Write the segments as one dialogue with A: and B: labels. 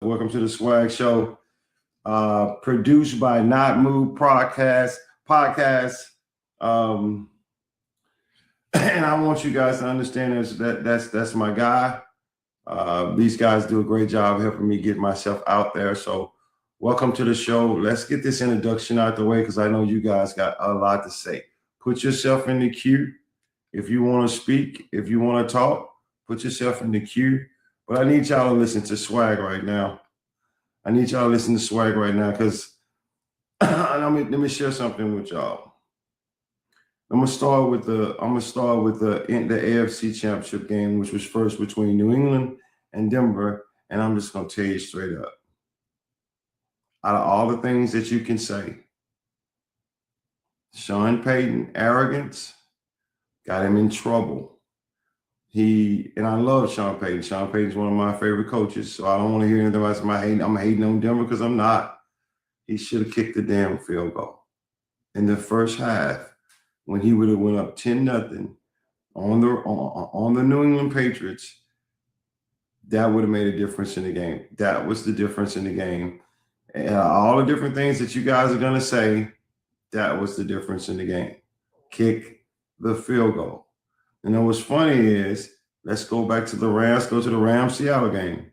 A: Welcome to the Swag Show, produced by Not Move Podcast. And I want you guys to understand that's my guy. These guys do a great job helping me get myself out there. So welcome to the show. Let's get this introduction out the way because I know you guys got a lot to say. Put yourself in the queue. If you want to speak, if you want to talk, put yourself in the queue. But I need y'all to listen to Swag right now. Because let me share something with y'all. I'm gonna start with the AFC Championship game, which was first between New England and Denver, and I'm just gonna tell you straight up. Out of all the things that you can say, Sean Payton, arrogance, got him in trouble. And I love Sean Payton. Sean Payton's one of my favorite coaches, so I don't want to hear anything about I'm hating on Denver because I'm not. He should have kicked the damn field goal in the first half when he would have went up 10-0 on the New England Patriots. That would have made a difference in the game. That was the difference in the game. And all the different things that you guys are gonna say, that was the difference in the game. Kick the field goal. And then what's funny is, let's go back to the Rams, go to the Rams-Seattle game.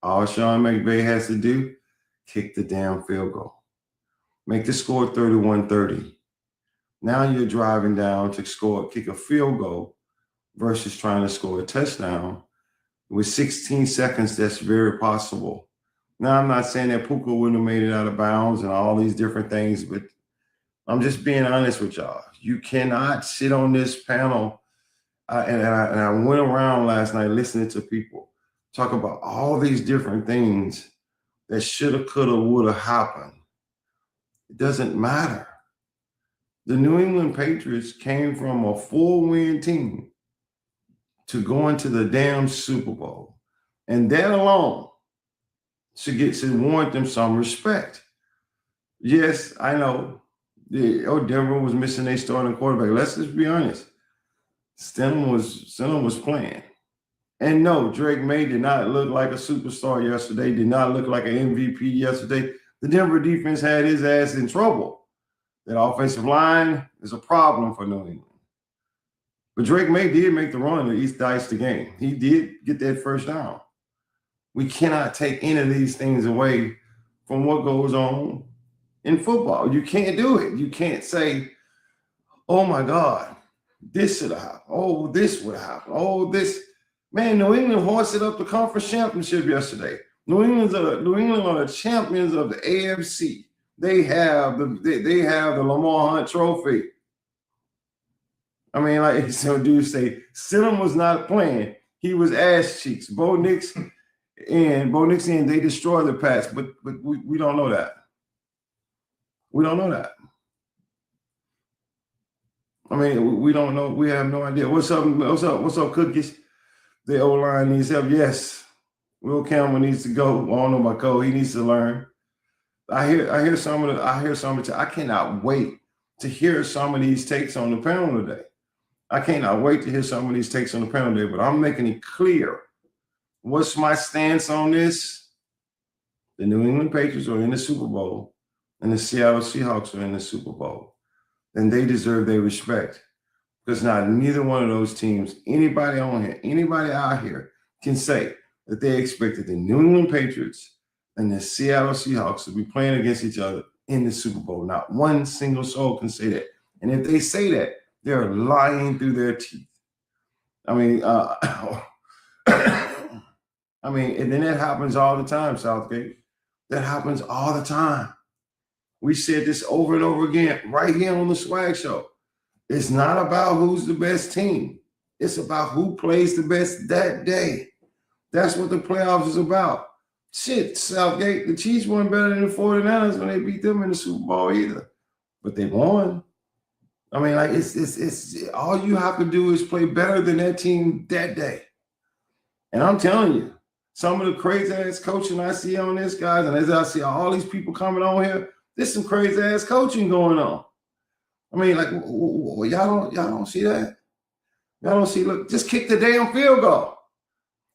A: All Sean McVay has to do, kick the damn field goal. Make the score 31-30. Now you're driving down to kick a field goal versus trying to score a touchdown. With 16 seconds, that's very possible. Now, I'm not saying that Puka wouldn't have made it out of bounds and all these different things, but I'm just being honest with y'all. You cannot sit on this panel. And I went around last night listening to people talk about all these different things that shoulda, coulda, woulda happened. It doesn't matter. The New England Patriots came from a 4-win team to go into the damn Super Bowl. And that alone should warrant them some respect. Yes, I know. Denver was missing their starting quarterback. Let's just be honest. Stidham was playing. And no, Drake May did not look like a superstar yesterday, did not look like an MVP yesterday. The Denver defense had his ass in trouble. That offensive line is a problem for New England. But Drake May did make the run to East Dice the game. He did get that first down. We cannot take any of these things away from what goes on in football. You can't do it. You can't say, oh my God, this should have happened. Oh, this would have happened. Oh, this. Man, New England hoisted up the conference championship yesterday. New England are the champions of the AFC. They have the Lamar Hunt Trophy. I mean, like some dudes say, Stidham was not playing. He was ass cheeks. Bo Nix and they destroyed the Pats, but we don't know that. We don't know that. I mean, we don't know. We have no idea. What's up, Cookies? The O-line needs help. Yes. Will Campbell needs to go. I don't know about Cole. He needs to learn. I hear some of the. I cannot wait to hear some of these takes on the panel today. I cannot wait to hear some of these takes on the panel today, but I'm making it clear. What's my stance on this? The New England Patriots are in the Super Bowl, and the Seattle Seahawks are in the Super Bowl. And they deserve their respect. Because neither one of those teams, anybody out here can say that they expected the New England Patriots and the Seattle Seahawks to be playing against each other in the Super Bowl. Not one single soul can say that. And if they say that, they're lying through their teeth. I mean, and then that happens all the time, Southgate. That happens all the time. We said this over and over again right here on the Swag Show. It's not about who's the best team. It's about who plays the best that day. That's what the playoffs is about. Shit, Southgate, the Chiefs weren't better than the 49ers when they beat them in the Super Bowl either. But they won. I mean, like, it's all you have to do is play better than that team that day. And I'm telling you, some of the crazy ass coaching I see on this, guys, and as I see all these people coming on here, there's some crazy ass coaching going on. I mean, like, y'all don't see that? Y'all don't see, look, just kick the damn field goal.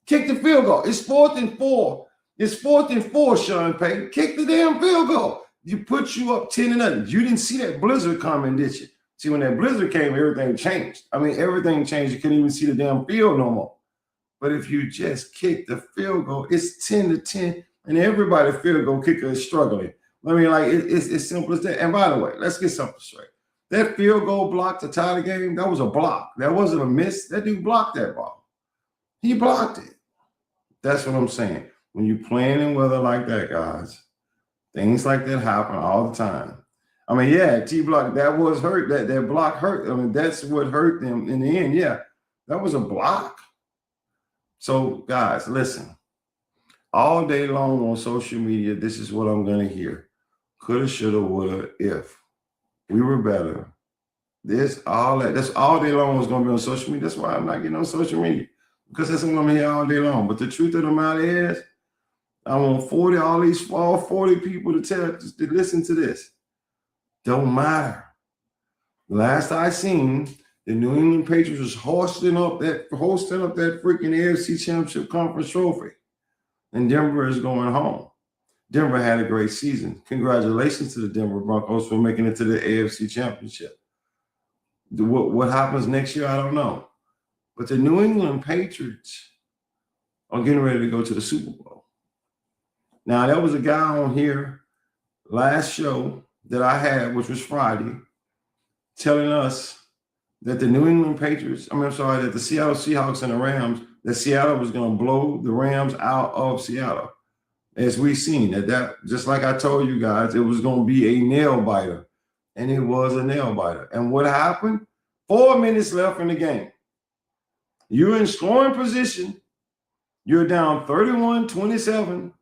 A: Kick the field goal. It's 4th and 4. It's 4th and 4, Sean Payton. Kick the damn field goal. You put you up 10-0. You didn't see that blizzard coming, did you? See, when that blizzard came, everything changed. I mean, everything changed. You couldn't even see the damn field no more. But if you just kick the field goal, it's 10-10, and everybody field goal kicker is struggling. I mean, like, it's simple as that. And by the way, let's get something straight. That field goal block to tie the game, that was a block. That wasn't a miss. That dude blocked that ball. He blocked it. That's what I'm saying. When you're playing in weather like that, guys, things like that happen all the time. I mean, yeah, T-block, that was hurt. That block hurt. I mean, that's what hurt them in the end. Yeah, that was a block. So, guys, listen. All day long on social media, this is what I'm going to hear. Coulda, shoulda, woulda, if. We were better. That's all day long was going to be on social media. That's why I'm not getting on social media. Because that's what I'm going to hear all day long. But the truth of the matter is, I want all these 40 people to listen to this. Don't matter. Last I seen, the New England Patriots was hosting up that freaking AFC Championship Conference trophy. And Denver is going home. Denver had a great season. Congratulations to the Denver Broncos for making it to the AFC Championship. What happens next year, I don't know. But the New England Patriots are getting ready to go to the Super Bowl. Now, there was a guy on here last show that I had, which was Friday, telling us that the New England Patriots, that the Seattle Seahawks and the Rams, that Seattle was going to blow the Rams out of Seattle. As we've seen, that just like I told you guys, it was going to be a nail biter. And it was a nail biter. And what happened? 4 minutes left in the game. You're in scoring position. You're down 31-27.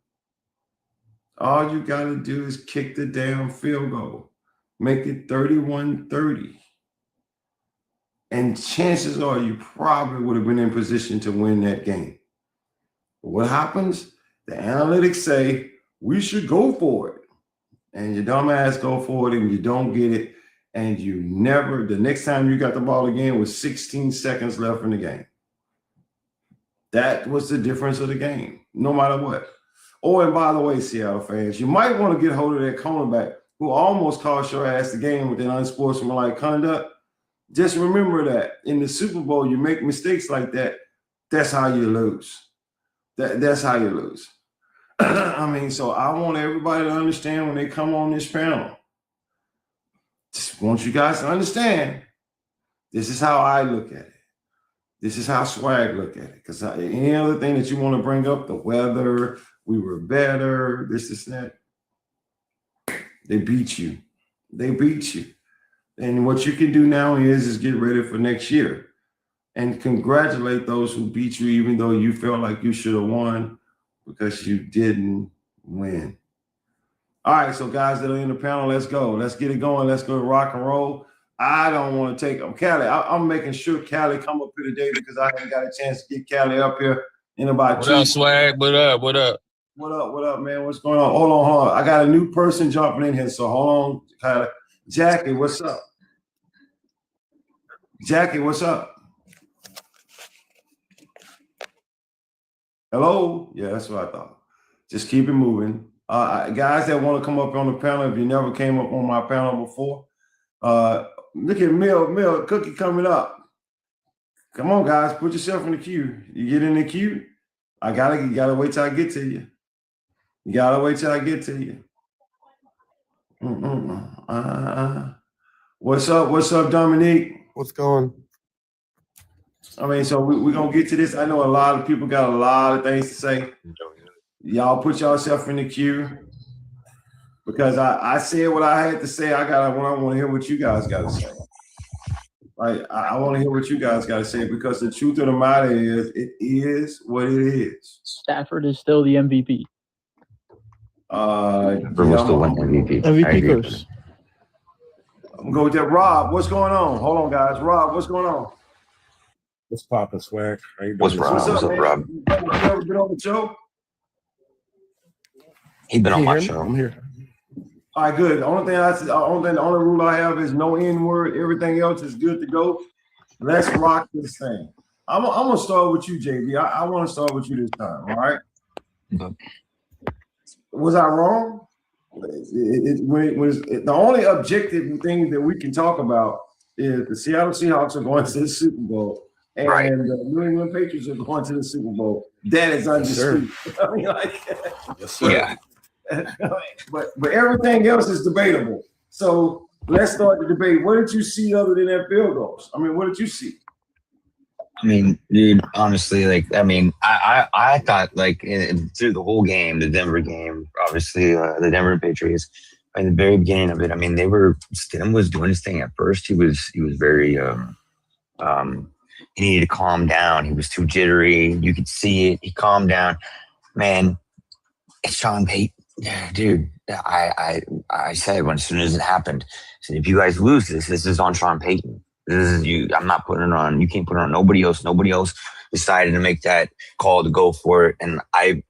A: All you got to do is kick the damn field goal. Make it 31-30. And chances are you probably would have been in position to win that game. But what happens? The analytics say we should go for it. And your dumb ass go for it and you don't get it. And the next time you got the ball again was 16 seconds left in the game. That was the difference of the game, no matter what. Oh, and by the way, Seattle fans, you might want to get hold of that cornerback who almost cost your ass the game with an unsportsmanlike conduct. Just remember that in the Super Bowl, you make mistakes like that. That's how you lose. That's how you lose. So I want everybody to understand when they come on this panel. Just want you guys to understand, this is how I look at it. This is how Swag look at it. Because any other thing that you want to bring up, the weather, we were better, this, that, they beat you. They beat you. And what you can do now is get ready for next year. And congratulate those who beat you, even though you felt like you should have won, because you didn't win. All right, so guys that are in the panel, let's go. Let's get it going. Let's go rock and roll. I don't want to take them. Callie, I'm making sure Callie come up here today because I haven't got a chance to get Callie up here in about 2
B: What up, Swag? What up? What up?
A: What up, man? What's going on? Hold on. I got a new person jumping in here, so hold on, Callie. Jackie, what's up? Jackie, what's up? Hello? Yeah, that's what I thought. Just keep it moving. Guys that want to come up on the panel, if you never came up on my panel before, look at Mill Cookie coming up. Come on, guys, put yourself in the queue. You get in the queue. You gotta wait till I get to you. You gotta wait till I get to you. What's up, Dominique?
C: What's going?
A: So we're gonna get to this. I know a lot of people got a lot of things to say. Y'all put yourself in the queue because I said what I had to say. I want to hear what you guys got to say. I want to hear what you guys got to say because the truth of the matter is, it is what it is.
D: Stafford is still the MVP.
E: Denver will still win MVP.
C: MVP first.
A: I'm going to go with that. Rob, what's going on? Hold on, guys. Rob, what's going on?
C: What's poppin', Swag?
E: What's Rob? What's up, Rob?
A: You ever been on the show?
E: He's been on my show.
C: I'm here.
A: All right, good. The only rule I have is no N-word. Everything else is good to go. Let's rock this thing. I'm gonna start with you, JB. I want to start with you this time. All right. Was I wrong? The only objective thing that we can talk about is the Seattle Seahawks are going to the Super Bowl and the New England Patriots are going to the Super Bowl. That is undisputed. I mean,
C: Yes, sir.
B: Yeah.
A: but everything else is debatable. So let's start the debate. What did you see other than that field goals? I mean, what did you see?
E: I mean, dude, honestly, I thought through the whole game, the Denver game, obviously the Denver Patriots, in the very beginning of it, I mean, Stidham was doing his thing at first. He was very, he needed to calm down. He was too jittery. You could see it. He calmed down. Man, it's Sean Payton. Yeah, dude, I said as soon as it happened, I said, if you guys lose this is on Sean Payton. This is you. I'm not putting it on. You can't put it on nobody else. Nobody else decided to make that call to go for it. And I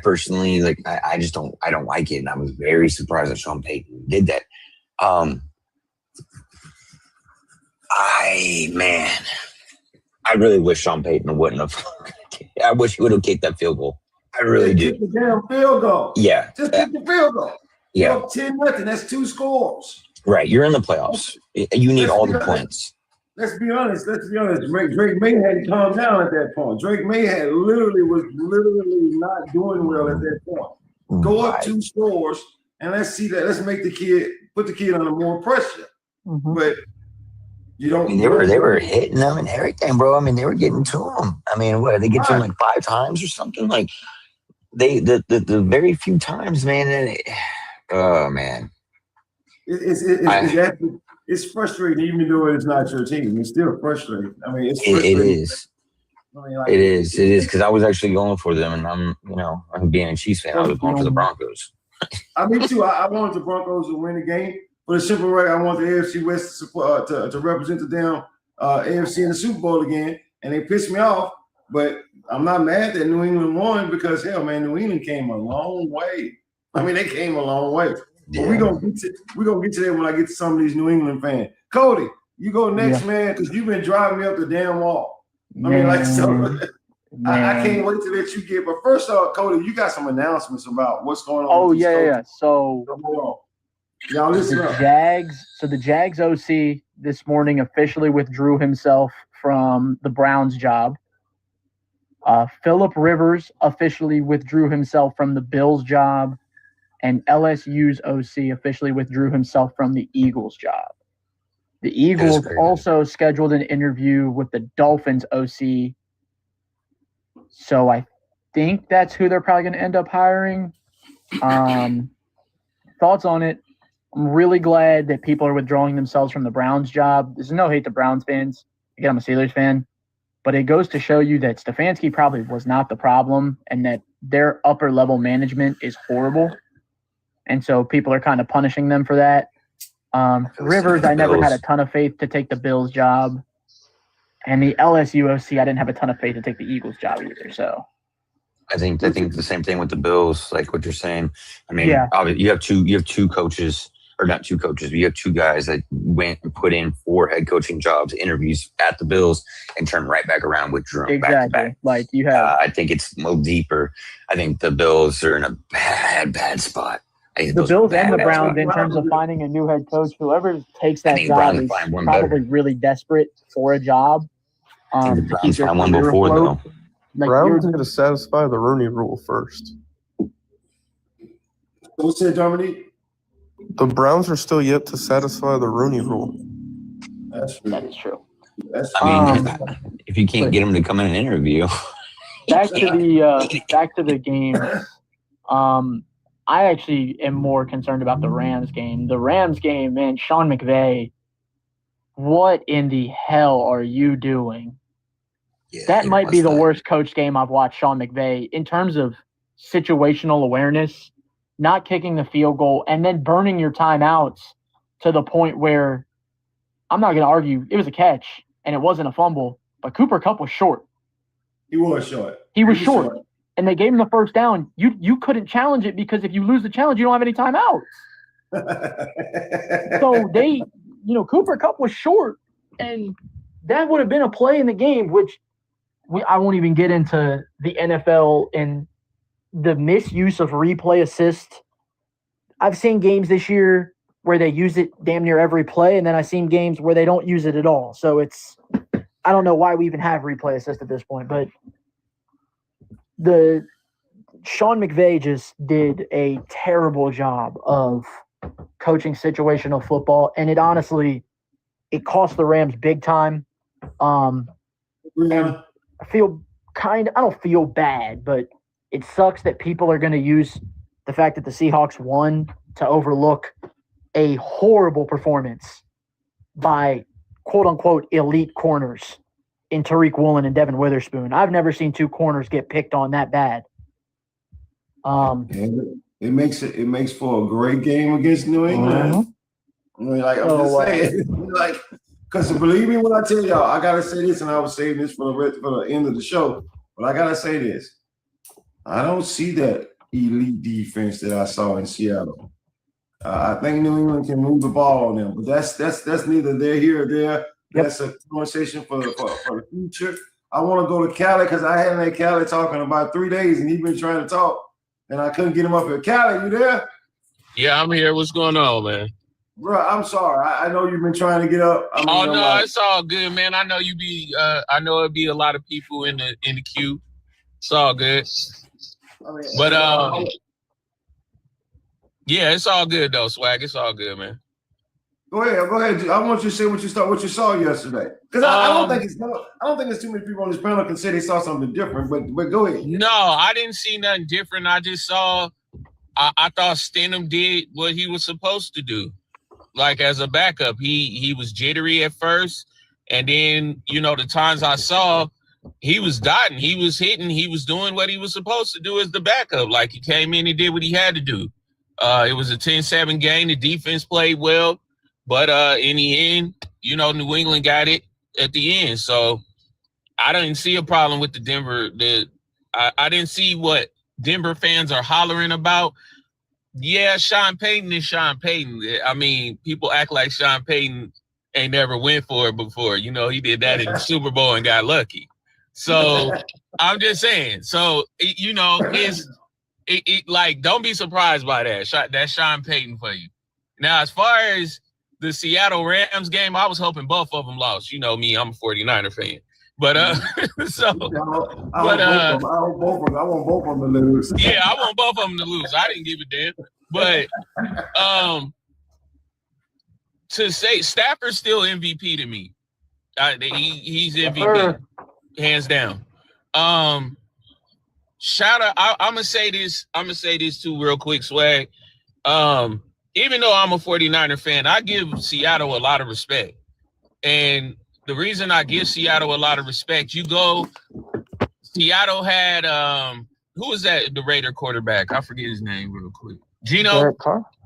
E: personally, I just don't like it. And I was very surprised that Sean Payton did that. I really wish Sean Payton wouldn't have. I wish he would have kicked that field goal. I really do.
A: Kick the damn field goal.
E: Yeah.
A: Just kick the field goal.
E: Yeah.
A: You're up 10-0. That's 2 scores.
E: Right. You're in the playoffs. You need all the points.
A: Let's be honest. Drake May hadn't calmed down at that point. Drake May was literally not doing well at that point. Go up 2 scores and let's see that. Let's make put the kid under more pressure.
D: Mm-hmm.
A: But you don't.
E: I mean, they were hitting them and everything, bro. I mean, they were getting to him. I mean, what, they get to him 5 times or something? Like the very few times, man. Oh man.
A: It's frustrating, even though it's not your team. It's still frustrating. I mean, it's frustrating.
E: It is. I mean, it is because I was actually going for them, and I'm being a Chiefs fan. I was going for the Broncos.
A: Me too. I wanted the Broncos to win the game for the simple reason I want the AFC West to support to represent the damn AFC in the Super Bowl again, and they pissed me off. But I'm not mad that New England won because hell, man, New England came a long way. I mean, they came a long way. Yeah. We're gonna get to that when I get to some of these New England fans. Cody, you go next, man, because you've been driving me up the damn wall. I mean, I can't wait to let you get. But first off, Cody, you got some announcements about what's going on.
D: Oh yeah. So
A: y'all listen up.
D: The Jags OC this morning officially withdrew himself from the Browns job. Phillip Rivers officially withdrew himself from the Bills job. And LSU's OC officially withdrew himself from the Eagles job. The Eagles also scheduled an interview with the Dolphins OC. So I think that's who they're probably going to end up hiring. Thoughts on it? I'm really glad that people are withdrawing themselves from the Browns job. There's no hate to Browns fans. Again, I'm a Steelers fan. But it goes to show you that Stefanski probably was not the problem and that their upper-level management is horrible. And so people are kind of punishing them for that. Rivers, I never had a ton of faith to take the Bills job. And the LSU OC, I didn't have a ton of faith to take the Eagles job either. So
E: I think the same thing with the Bills, like what you're saying. I mean, you have two coaches, or not two coaches, but you have 2 guys that went and put in 4 head coaching jobs, interviews at the Bills, and turned right back around with Drew.
D: Exactly.
E: Back to back.
D: Like you have.
E: I think it's a little deeper. I think the Bills are in a bad spot.
D: The Bills and the Browns, in terms of finding a new head coach, whoever takes that job is probably really desperate for a job.
E: The Browns found one before, though.
C: Browns need to satisfy the Rooney Rule first.
A: What's that, Dominique?
C: The Browns are still yet to satisfy the Rooney Rule.
D: That is true.
E: I mean, if you can't get them to come in and interview.
D: Back to the game. I actually am more concerned about the Rams game. The Rams game, man, Sean McVay, what in the hell are you doing? Yeah, that might be the worst coach game I've watched Sean McVay in terms of situational awareness, not kicking the field goal, and then burning your timeouts to the point where I'm not going to argue it was a catch and it wasn't a fumble, but Cooper Kupp was short.
A: He was short.
D: He was short. And they gave him the first down. You couldn't challenge it because if you lose the challenge, you don't have any timeouts. So Cooper Kupp was short, and that would have been a play in the game, which I won't even get into the NFL and the misuse of replay assist. I've seen games this year where they use it damn near every play, and then I've seen games where they don't use it at all. So I don't know why we even have replay assist at this point, but Sean McVay just did a terrible job of coaching situational football, and it cost the Rams big time. And I don't feel bad, but it sucks that people are going to use the fact that the Seahawks won to overlook a horrible performance by quote-unquote elite corners in Tariq Woolen and Devin Witherspoon. I've never seen two corners get picked on that bad.
A: And it makes for a great game against New England.
D: Mm-hmm.
A: I mean, like I'm just saying, like, because believe me when I tell y'all, I gotta say this, and I was saying this for the end of the show, but I gotta say this: I don't see that elite defense that I saw in Seattle. I think New England can move the ball on them, but that's neither here or there. That's a conversation for the future. I want to go to Cali because I had him at Cali talking about 3 days, and he's been trying to talk, and I couldn't get him up here. Cali, you there?
B: Yeah, I'm here. What's going on, man?
A: Bro, I'm sorry. I know you've been trying to get up.
B: It's all good, man. I know I know it'd be a lot of people in the queue. It's all good. Yeah, it's all good though, Swag. It's all good, man.
A: Go ahead. I want you to say what you saw yesterday. Because I don't think it's too many people on this panel can say they saw something different, but go ahead.
B: No, I didn't see nothing different. I just saw I thought Stenham did what he was supposed to do. Like as a backup. He was jittery at first, and then the times I saw he was dotting, he was hitting, he was doing what he was supposed to do as the backup. Like he came in and did what he had to do. It was a 10-7 game. The defense played well, but in the end, New England got it at the end. So I didn't see a problem with the Denver. I didn't see what Denver fans are hollering about. Yeah, Sean Payton is Sean Payton. I mean, people act like Sean Payton ain't never went for it before. He did that in the Super Bowl and got lucky. So I'm just saying. So, like, don't be surprised by that. That's Sean Payton for you. Now, as far as the Seattle Rams game, I was hoping both of them lost. You know me, I'm a 49er fan. But I
A: want both of them to lose.
B: Yeah, I want both of them to lose. I didn't give a damn. But to say Stafford's still MVP to me. He's MVP, hands down. Shout out! I'm gonna say this too, real quick, Swag. Even though I'm a 49er fan, I give Seattle a lot of respect, and the reason I give Seattle a lot of respect, Seattle had who was that? The Raider quarterback? I forget his name real quick. Geno.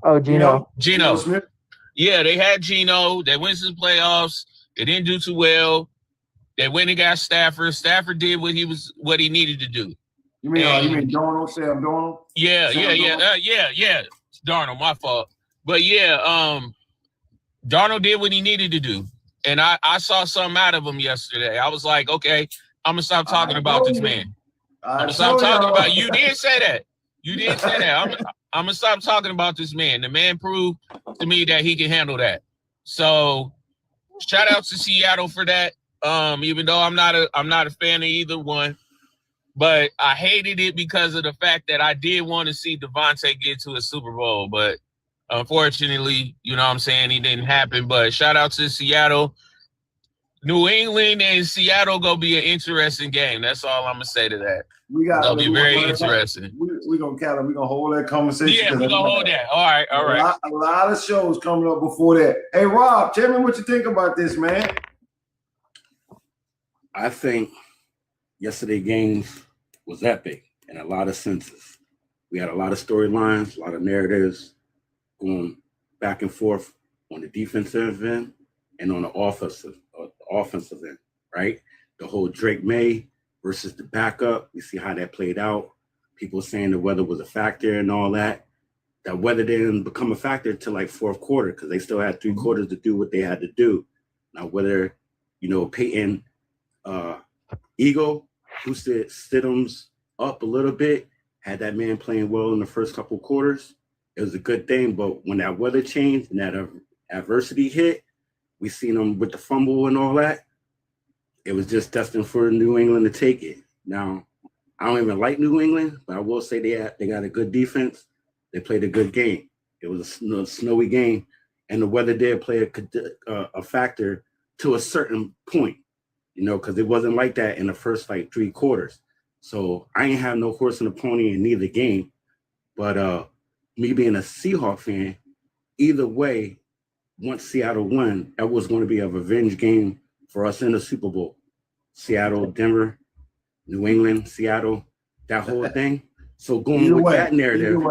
D: Oh, Geno.
A: Smith.
B: Yeah, they had Geno. They went to the playoffs. They didn't do too well. They went and got Stafford. Stafford did what he needed to do.
A: You mean Darnold? Sam Darnold?
B: Yeah. Darnold, my fault. But yeah, Darnold did what he needed to do. And I saw something out of him yesterday. I was like, okay, I'm gonna stop talking about this man. I'm gonna stop talking about. You did say that. I'm gonna stop talking about this man. The man proved to me that he can handle that. So, shout out to Seattle for that. Even though I'm not a fan of either one, but I hated it because of the fact that I did want to see Devontae get to a Super Bowl, but unfortunately, he didn't happen. But shout out to Seattle. New England and Seattle gonna be an interesting game. That's all I'm gonna say to that. It'll be very interesting.
A: We're gonna hold that conversation.
B: Yeah, we're gonna hold that. All right.
A: A lot of shows coming up before that. Hey, Rob, tell me what you think about this, man.
F: I think yesterday's games was epic in a lot of senses. We had a lot of storylines, a lot of narratives going back and forth on the defensive end and on the offensive end, right? The whole Drake May versus the backup, we see how that played out. People saying the weather was a factor and all that. That weather didn't become a factor until like fourth quarter because they still had 3 quarters to do what they had to do. Now, whether, Peyton ego boosted Stidham's up a little bit, had that man playing well in the first couple quarters, it was a good thing. But when that weather changed and that adversity hit, we seen him with the fumble and all that. It was just destined for New England to take it. Now, I don't even like New England, but I will say they got a good defense. They played a good game. It was a snowy game, and the weather did play a factor to a certain point, you know, because it wasn't like that in the first like 3 quarters. So I ain't have no horse in the pony in neither game. But me being a Seahawks fan, either way, once Seattle won, that was going to be a revenge game for us in the Super Bowl. Seattle, Denver, New England, Seattle, that whole thing. So going with that narrative,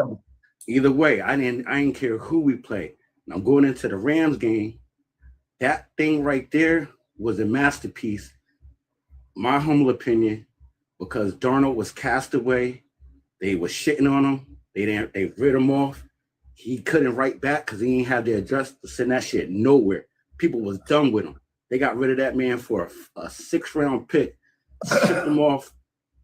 F: either way, I didn't care who we play. Now going into the Rams game, that thing right there was a masterpiece, my humble opinion, because Darnold was cast away. They were shitting on him. They rid him off. He couldn't write back because he didn't have the address to send that shit nowhere. People was done with him. They got rid of that man for a 6th-round pick, shipped him off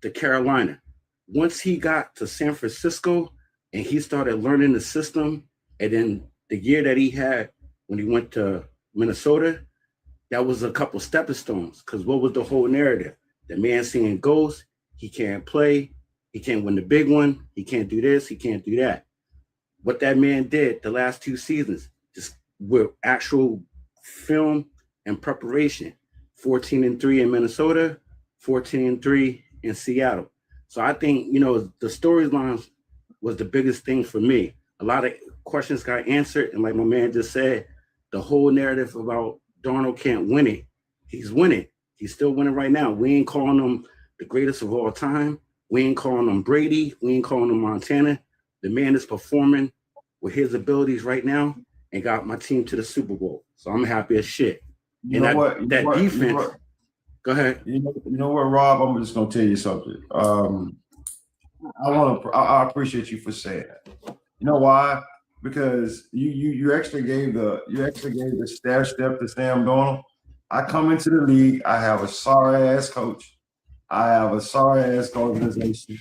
F: to Carolina. Once he got to San Francisco and he started learning the system, and then the year that he had when he went to Minnesota, that was a couple stepping stones. Because what was the whole narrative? The man seeing ghosts, he can't play, he can't win the big one, he can't do this, he can't do that. What that man did the last 2 seasons, just with actual film and preparation, 14-3 in Minnesota, 14-3 in Seattle. So I think, you know, the storylines was the biggest thing for me. A lot of questions got answered, and like my man just said, the whole narrative about Darnold can't win it. He's winning. He's still winning right now. We ain't calling him the greatest of all time. We ain't calling him Brady. We ain't calling him Montana. The man is performing with his abilities right now and got my team to the Super Bowl. So I'm happy as shit.
A: You know what?
F: That defense. Go ahead.
A: You know what, Rob? I'm just gonna tell you something. I appreciate you for saying that. You know why? Because you actually gave the staff step to Sam Darnold. I come into the league. I have a sorry ass coach. I have a sorry ass organization.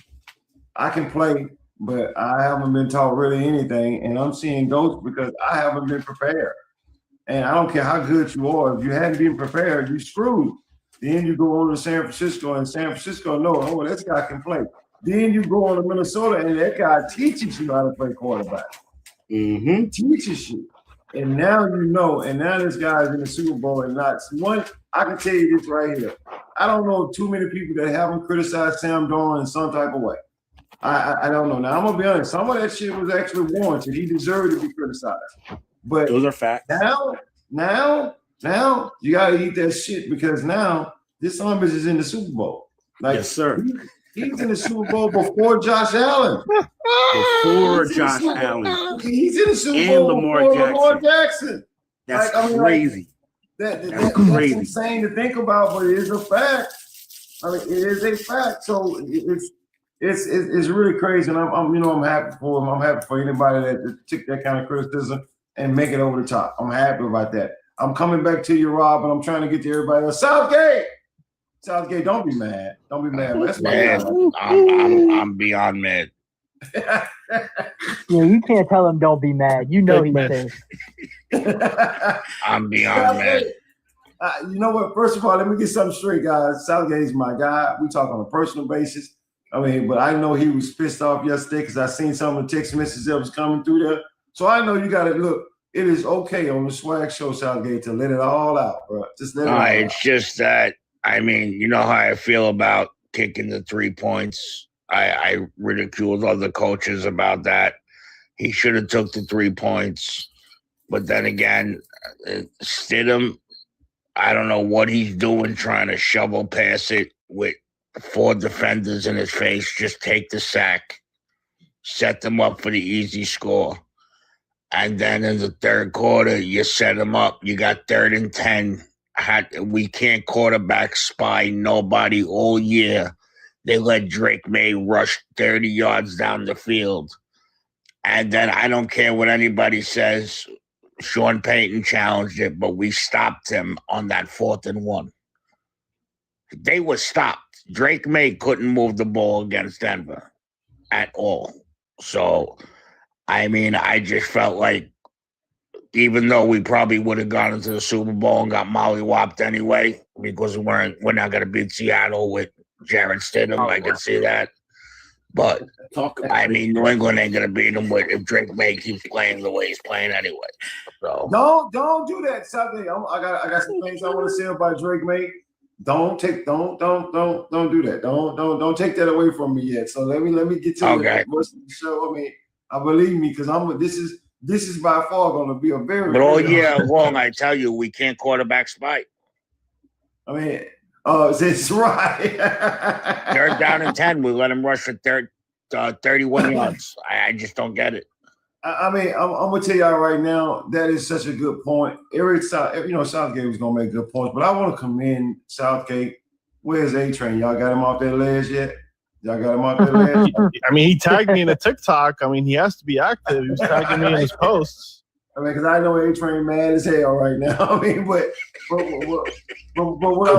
A: I can play, but I haven't been taught really anything, and I'm seeing ghosts because I haven't been prepared. And I don't care how good you are. If you hadn't been prepared, you screwed. Then you go on to San Francisco, and San Francisco knows, oh, this guy can play. Then you go on to Minnesota, and that guy teaches you how to play quarterback.
F: Mm-hmm.
A: Teaches you. And now you know, and now this guy's in the Super Bowl and not one. I can tell you this right here. I don't know too many people that haven't criticized Sam Darnold in some type of way. I don't know. Now, I'm going to be honest. Some of that shit was actually warranted. He deserved to be criticized. But
F: those are facts.
A: Now, you got to eat that shit because now this son is in the Super Bowl. Like,
F: yes, sir.
A: He's in the Super Bowl before Josh Allen.
F: Before Josh Allen.
A: He's in the Super Bowl
F: and
A: Lamar Jackson.
F: That's crazy.
A: That's crazy. That's insane to think about, but it is a fact. I mean, it is a fact. So it's really crazy, and I'm happy for him. I'm happy for anybody that took that kind of criticism and make it over the top. I'm happy about that. I'm coming back to you, Rob, and I'm trying to get to everybody else. Southgate, don't be mad. Don't be mad. That's
B: man, I'm beyond mad.
D: Yeah, you can't tell him don't be mad. You know he's pissed.
B: I'm beyond mad.
A: You know what? First of all, let me get something straight, guys. Southgate's my guy. We talk on a personal basis. I mean, but I know he was pissed off yesterday because I seen some of the text messages that was coming through there. So I know you got to look. It is okay on the Swag Show, Southgate, to let it all out, bro. Just let it all
B: it's
A: out.
B: Just that, I mean, you know how I feel about kicking the 3 points. I ridiculed other coaches about that. He should have took the 3 points. But then again, Stidham, I don't know what he's doing trying to shovel past it with 4 defenders in his face. Just take the sack. Set them up for the easy score. And then in the third quarter, you set them up. You got 3rd and 10. We can't quarterback spy nobody all year. They let Drake May rush 30 yards down the field. And then I don't care what anybody says. Sean Payton challenged it, but we stopped him on that 4th and 1. They were stopped. Drake May couldn't move the ball against Denver.
G: at all. So, I mean, I just felt like even though we probably would have gone into the Super Bowl and got mollywopped anyway, because we're not going to beat Seattle with Jarrett Stidham, I can see that. But I mean, New England ain't going to beat them if Drake May keeps playing the way he's playing anyway. So
A: don't do that, Sunday. I got some things I want to say about Drake May. Don't do that. Don't take that away from me yet. So let me get to the rest of the show. I mean, I believe me because this is by far going to be a very.
G: But all year long, I tell you, we can't quarterback spike.
A: I mean, it's right.
G: 3rd down and 10, we let him rush for 31 yards. I just don't get it.
A: I mean, I'm gonna tell y'all right now that is such a good point. Southgate was gonna make good points, but I want to commend Southgate. Where's A-Train? Y'all got him off that ledge yet? Y'all got him off that ledge?
C: I mean, he tagged me in a TikTok. I mean, he has to be active. He was tagging me in his posts.
A: I mean, because I know A-Train mad as hell right now. I mean, but what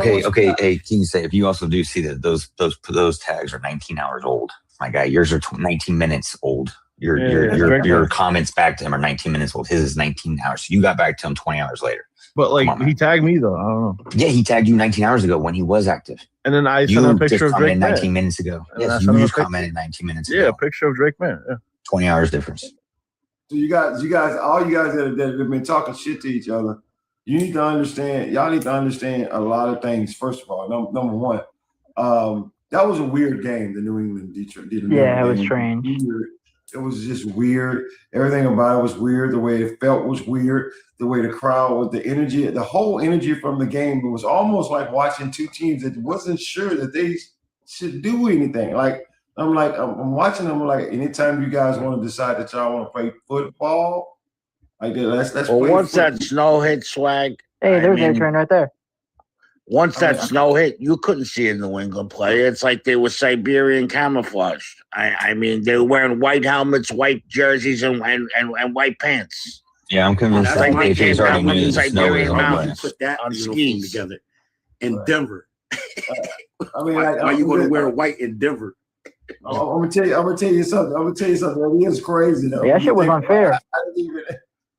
E: okay. Hey, can you say if you also do see that those tags are 19 hours old? My guy, yours are 19 minutes old. Your comments back to him are 19 minutes old. His is 19 hours. So you got back to him 20 hours later.
C: But he tagged me though. I don't know.
E: Yeah, he tagged you 19 hours ago when he was active.
C: And then I sent a picture of Drake
E: 19 minutes ago. Yes, you just commented 19 minutes ago.
C: Yeah, a picture of Drake Man. Yeah.
E: 20 hours difference.
A: So you guys, all you guys that have been talking shit to each other, you need to understand. Y'all need to understand a lot of things. First of all, number one, that was a weird game. The New England Detroit.
D: Yeah, it was strange.
A: It was just weird. Everything about it was weird. The way it felt was weird. The way the crowd was, the energy, the whole energy from the game. It was almost like watching two teams that wasn't sure that they should do anything. I'm watching them. Like, anytime you guys want to decide that y'all want to play football, like that, let's play.
G: Well, once that snow hit, Swag.
D: Hey, there's A-Train right there.
G: Once that snow hit, you couldn't see a New England play. It's like they were Siberian camouflaged. I mean, they were wearing white helmets, white jerseys, and white pants.
E: Yeah, I'm convinced that Patriots already knew the snow was on.
F: Put that on skis together in Denver.
A: I mean,
F: why you going to wear white in Denver?
A: I'm gonna tell you something. It is crazy though.
D: Yeah, that shit was unfair.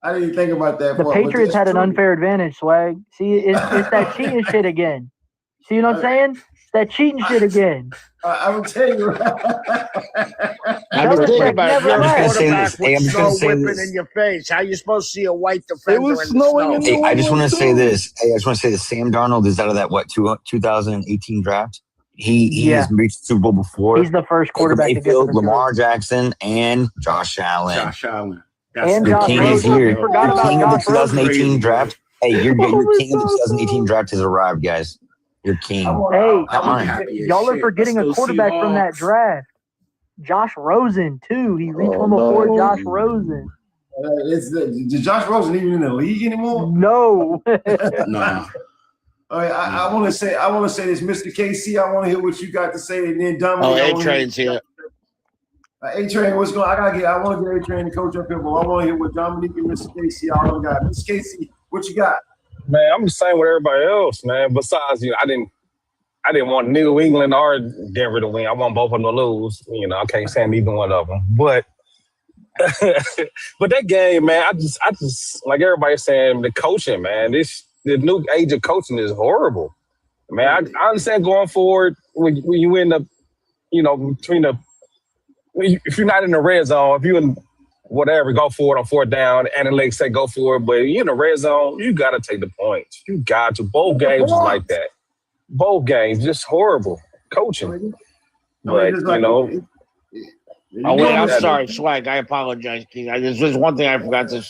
A: I didn't even think about that.
D: The Patriots had an unfair advantage, Swag. See, it's that cheating shit again. See what I'm saying? It's that cheating shit again.
A: I will tell you.
G: I was thinking about it.
E: I'm just gonna say this.
G: In your face. How you supposed to see a white defender?
C: It was snowing in the
E: Hey, I just want to say this. Hey, I just want to say that Sam Darnold is out of that 2018 draft. He has reached the Super Bowl before.
D: He's the first quarterback to get to the
E: Lamar Jackson and Josh Allen.
D: And
E: King is here. The king of the 2018 draft. Hey, your king of the 2018 draft has arrived, guys. Your king.
D: Hey, y'all are forgetting a quarterback from that draft. Josh Rosen, too. He reached one before Josh Rosen.
A: Is Josh Rosen even in the league anymore?
D: No.
F: No.
A: All right, I want to say this, Mr. KC. I want to hear what you got to say, and then Dominic.
G: A-Train's here.
A: A-Train, what's going on? I want to get A-Train to coach up here, but I want to hear what Dominic and Mr. Casey all got. Mr. Casey, what you got?
H: Man, I'm the same with everybody else, man. Besides, I didn't want New England or Denver to win. I want both of them to lose. I can't stand either one of them. But but that game, man, I just like everybody's saying, the coaching, man. The new age of coaching is horrible. Man, I understand going forward when you end up, if you're not in the red zone, if you in whatever, go for it on 4th down, analytics say go for it, but you're in the red zone, you got to take the points. You got to. Both games was like that. Both games, just horrible coaching. But,
G: I'm sorry, Swag. I apologize, King. There's just one thing I forgot to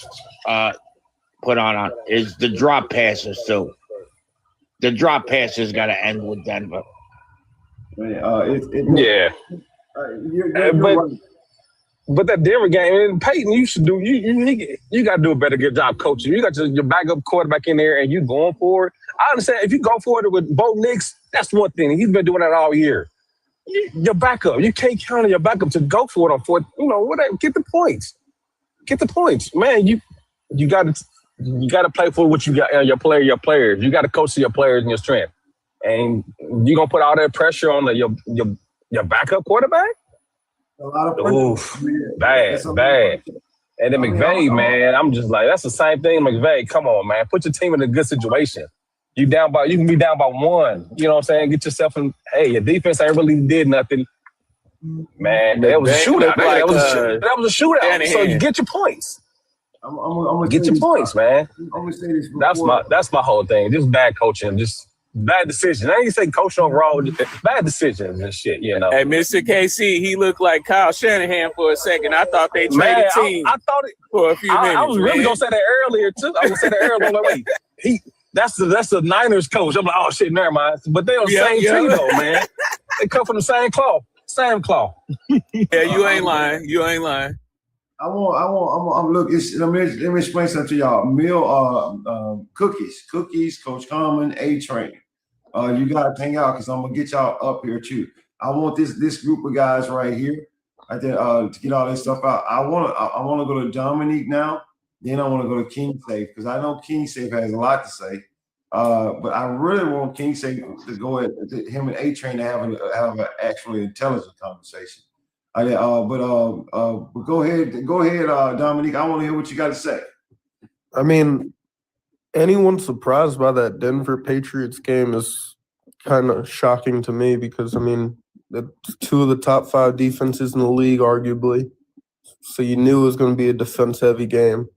G: put on is the drop passes, too. The drop passes got to end with Denver.
H: Yeah. But that Denver game, and Peyton, you should do. You got to do a better good job coaching. You got your backup quarterback in there, and you going for it. I understand if you go for it with Bo Nix, that's one thing. He's been doing that all year. Your backup, you can't count on your backup to go for it on 4th. Whatever. Get the points. Get the points, man. You got to play for what you got. Your players. You got to coach to your players and your strength. And you gonna put all that pressure on your backup quarterback?
A: A lot of
H: Oof,
A: bad.
H: bad. And then McVay, man, I'm just like, that's the same thing. McVay, come on, man. Put your team in a good situation. You can be down by 1. You know what I'm saying? Get yourself in. Hey, your defense ain't really did nothing. Man, that was a shootout. That was a shootout. So you get your points.
A: I'm gonna
H: Get your points, man.
A: I'm gonna say this
H: That's my whole thing. Just bad coaching, just bad decisions. I ain't say coach overall, bad decisions and shit, you know.
B: Hey, Mr. KC, he looked like Kyle Shanahan for a second. I thought they traded teams.
H: I thought it
B: for a few minutes.
H: I was really gonna say that earlier too. I was gonna say that earlier. I'm like, wait, that's the Niners coach. I'm like, oh shit, never mind. But they on the same team though, man. They come from the same cloth. Same cloth.
B: Yeah, you ain't lying. You ain't lying.
A: I'm look. Let me explain something to y'all. Meal, cookies. Coach Common, A-Train. You gotta hang out because I'm gonna get y'all up here too. I want this group of guys right here, right there, to get all this stuff out. I wanna go to Dominique now. Then I want to go to King Safe because I know King Safe has a lot to say. But I really want King Safe to go at him and A-Train to have an actually intelligent conversation. But go ahead, Dominique. I want to hear what you got to say.
I: I mean, anyone surprised by that Denver Patriots game is kind of shocking to me because, I mean, it's 2 of the top 5 defenses in the league, arguably. So you knew it was going to be a defense-heavy game.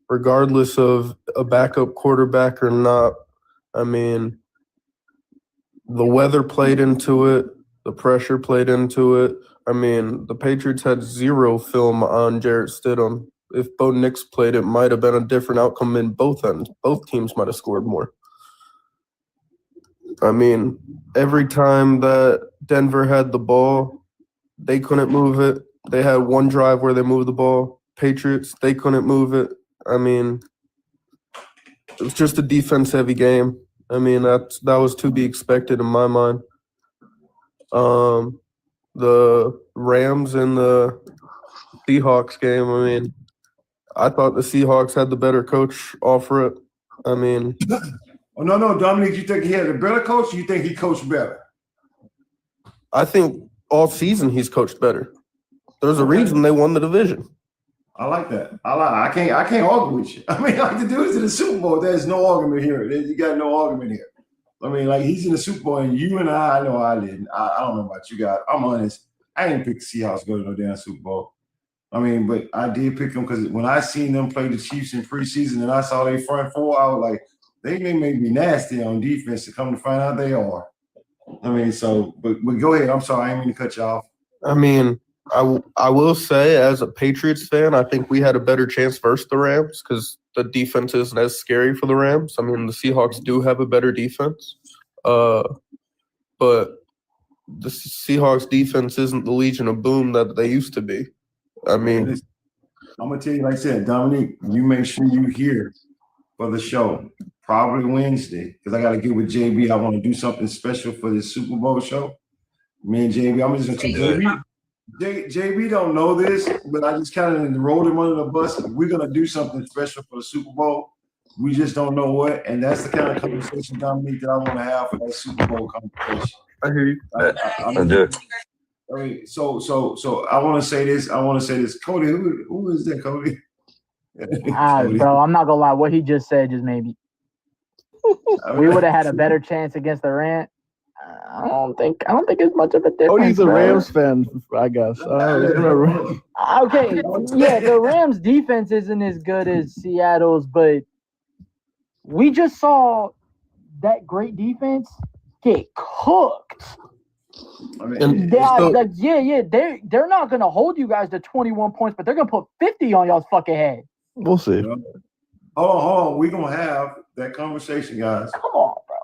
I: Regardless of a backup quarterback or not, I mean, the weather played into it. The pressure played into it. I mean, the Patriots had 0 film on Jarrett Stidham. If Bo Nix played, it might have been a different outcome in both ends. Both teams might have scored more. I mean, every time that Denver had the ball, they couldn't move it. They had one drive where they moved the ball. Patriots, they couldn't move it. I mean, it was just a defense-heavy game. I mean, that was to be expected in my mind. The Rams and the Seahawks game, I mean, I thought the Seahawks had the better coach offer it. I mean.
A: Oh, no, Dominic, you think he had a better coach or you think he coached better?
I: I think all season he's coached better. There's a reason they won the division. I
A: like that. I can't argue with you. I mean, like the dude's in the Super Bowl. There's no argument here. You got no argument here. I mean, like he's in the Super Bowl, and you and I know I didn't. I don't know about you guys. I'm honest. I didn't pick the Seahawks to go to no damn Super Bowl. I mean, but I did pick them because when I seen them play the Chiefs in preseason and I saw their front 4, I was like, they may be nasty on defense to come to find out they are. I mean, so, but go ahead. I'm sorry. I didn't mean to cut you off.
I: I mean, I will say as a Patriots fan, I think we had a better chance versus the Rams because the defense isn't as scary for the Rams. I mean, the Seahawks do have a better defense. But the Seahawks defense isn't the Legion of Boom that they used to be. I mean,
A: I'm going to tell you, like I said, Dominique, you make sure you're here for the show. Probably Wednesday, because I got to get with JB. I want to do something special for this Super Bowl show. Me and JB, I'm just going to tell JB. JB don't know this, but I just kind of rolled him under the bus. We're going to do something special for the Super Bowl. We just don't know what, and that's the kind of conversation, Dominique, that I want to have for that Super Bowl conversation.
I: I hear you.
A: I do. I mean, so I want to say this. Cody, who is that, Cody?
D: Cody. Bro, I'm not gonna lie. What he just said just made me. We would have had a better chance against the Rams. I don't think it's much of a difference.
C: Oh, he's a Rams fan, I guess.
D: Okay, yeah, the Rams defense isn't as good as Seattle's, but we just saw that great defense get cooked.
A: I mean,
D: they're not gonna hold you guys to 21 points, but they're gonna put 50 on y'all's fucking head.
C: We'll see.
A: Hold on. We're gonna have that conversation, guys.
D: Come on, bro.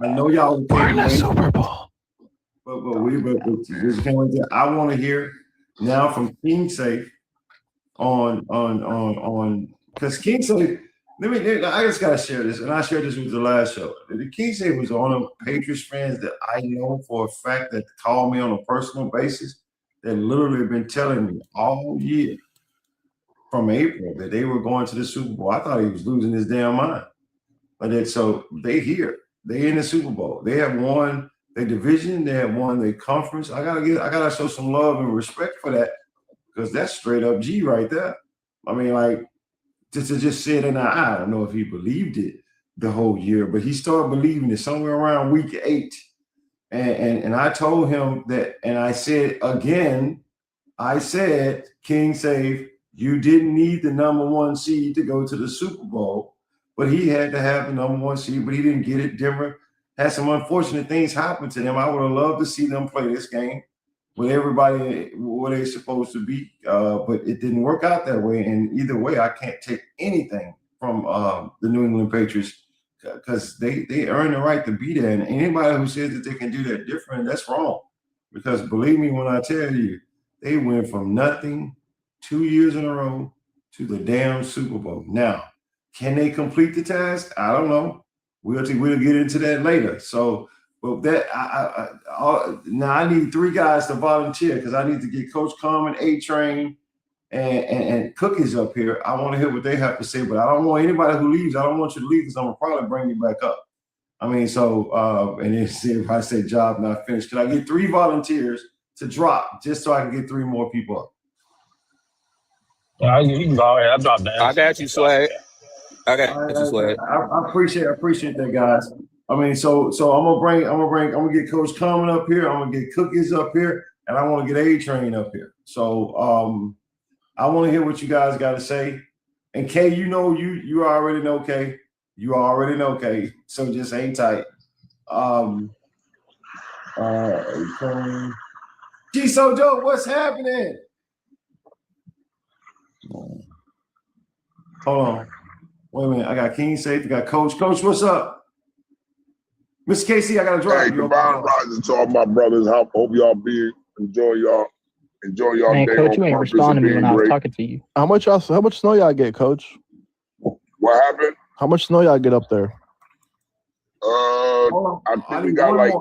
A: I know y'all
C: we're in the Super Bowl.
A: But just can't wait. I want to hear now from King Safe on because King Safe. I just gotta share this, and I shared this with the last show. The King Safe was one of the Patriots fans that I know for a fact that called me on a personal basis that literally have been telling me all year from April that they were going to the Super Bowl. I thought he was losing his damn mind. But so they here. They in the Super Bowl. They have won their division. They have won their conference. I gotta show some love and respect for that, because that's straight up G right there. I mean, like, to just say it in the eye. I don't know if he believed it the whole year, but he started believing it somewhere around week 8. And I told him that, and I said again, King Safe, you didn't need the #1 seed to go to the Super Bowl, but he had to have the #1 seed, but he didn't get it. Denver had some unfortunate things happen to them. I would have loved to see them play this game with everybody where they're supposed to be, but it didn't work out that way. And either way, I can't take anything from the New England Patriots, because they earn the right to be there. And anybody who says that they can do that different, that's wrong. Because believe me when I tell you, they went from nothing 2 years in a row to the damn Super Bowl. Now, can they complete the task? I don't know. We'll get into that later. So, but that now I need 3 guys to volunteer, because I need to get Coach Common, A-Train, and Cookies up here. I want to hear what they have to say, but I don't want anybody who leaves. I don't want you to leave, because I'm gonna probably bring you back up. I mean, so and then see if I say job not finished. Can I get 3 volunteers to drop, just so I can get 3 more people up?
H: You can go ahead. I dropped down.
B: I got you, Swag. I got you, Swag.
A: I appreciate that, guys. I mean, so I'm gonna get Coach Common up here. I'm gonna get Cookies up here, and I want to get A-Train up here. So I want to hear what you guys got to say. And Kay, you already know, Kay. You already know, Kay. So just hang tight. G So Dope, what's happening? Hold on. Wait a minute. I got King Safe. I got Coach. Coach, what's up? Mr. Casey, I got to drop
J: you. Hey, Divine Rising to all my brothers. Hope y'all enjoy y'all
D: Man,
J: day.
D: Coach, you ain't responding to me when I was talking to you.
C: How much snow y'all get, Coach?
J: What happened?
C: How much snow y'all get up there?
J: I think we got like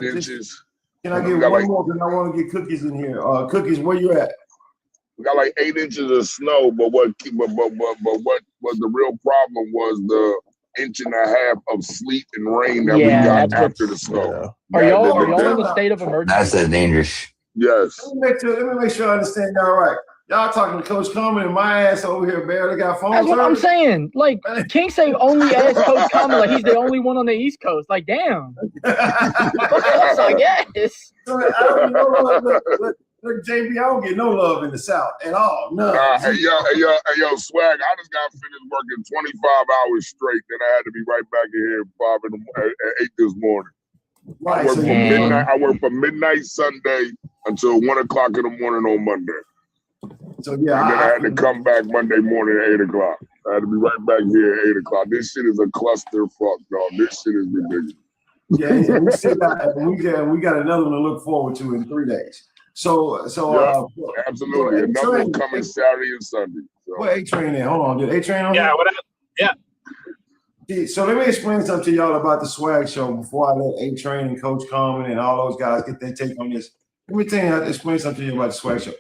J: 8 inches.
A: Can I get one more? Because I want to get Cookies in here. Cookies, where you at?
J: We got like 8 inches of snow, but what was the real problem was the 1.5 inches of sleet and rain that we got after the snow.
D: Yeah. Are y'all in the state of emergency?
E: That's dangerous.
J: Yes.
A: Let me make sure I understand y'all right. Y'all talking to Coach Common, and my ass over here barely got phone service.
D: That's what I'm saying. Like, King Safe only asked Coach Common, like he's the only one on the East Coast. Like, damn. I guess.
A: Look, JB, I don't get no love in the South at all. No.
J: Hey, yo, Swag, I just got finished working 25 hours straight. Then I had to be right back in here at 8 this morning. Right, I work from midnight Sunday until 1 o'clock in the morning on Monday.
A: So yeah,
J: and then I had to come back Monday morning at 8 o'clock. I had to be right back here at 8 o'clock. This shit is a cluster fuck, dog. This shit is ridiculous.
A: Yeah, we still got we got another one to look forward to in 3 days. So
J: absolutely. Another one coming Saturday and Sunday. So.
A: What A-Train in? Hold on, did A-Train on?
H: Yeah,
A: there?
H: what? Yeah.
A: So let me explain something to y'all about the Swag Show before I let A-Train and Coach Common and all those guys get their take on this. Let me tell you how to explain something to you about the Swag Show.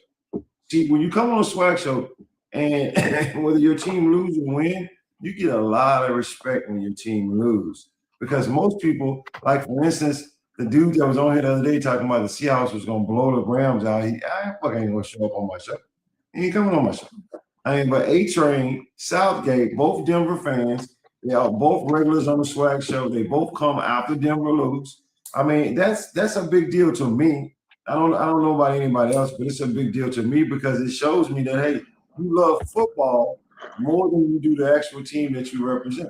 A: See, when you come on a Swag Show, and whether your team lose or win, you get a lot of respect when your team lose. Because most people, like for instance, the dude that was on here the other day talking about the Seahawks was going to blow the Rams out, I fucking ain't going to show up on my show. He ain't coming on my show. I mean, but A-Train, Southgate, both Denver fans, they are both regulars on the Swag Show. They both come after Denver lose. I mean, that's a big deal to me. I don't know about anybody else, but it's a big deal to me because it shows me that, hey, you love football more than you do the actual team that you represent.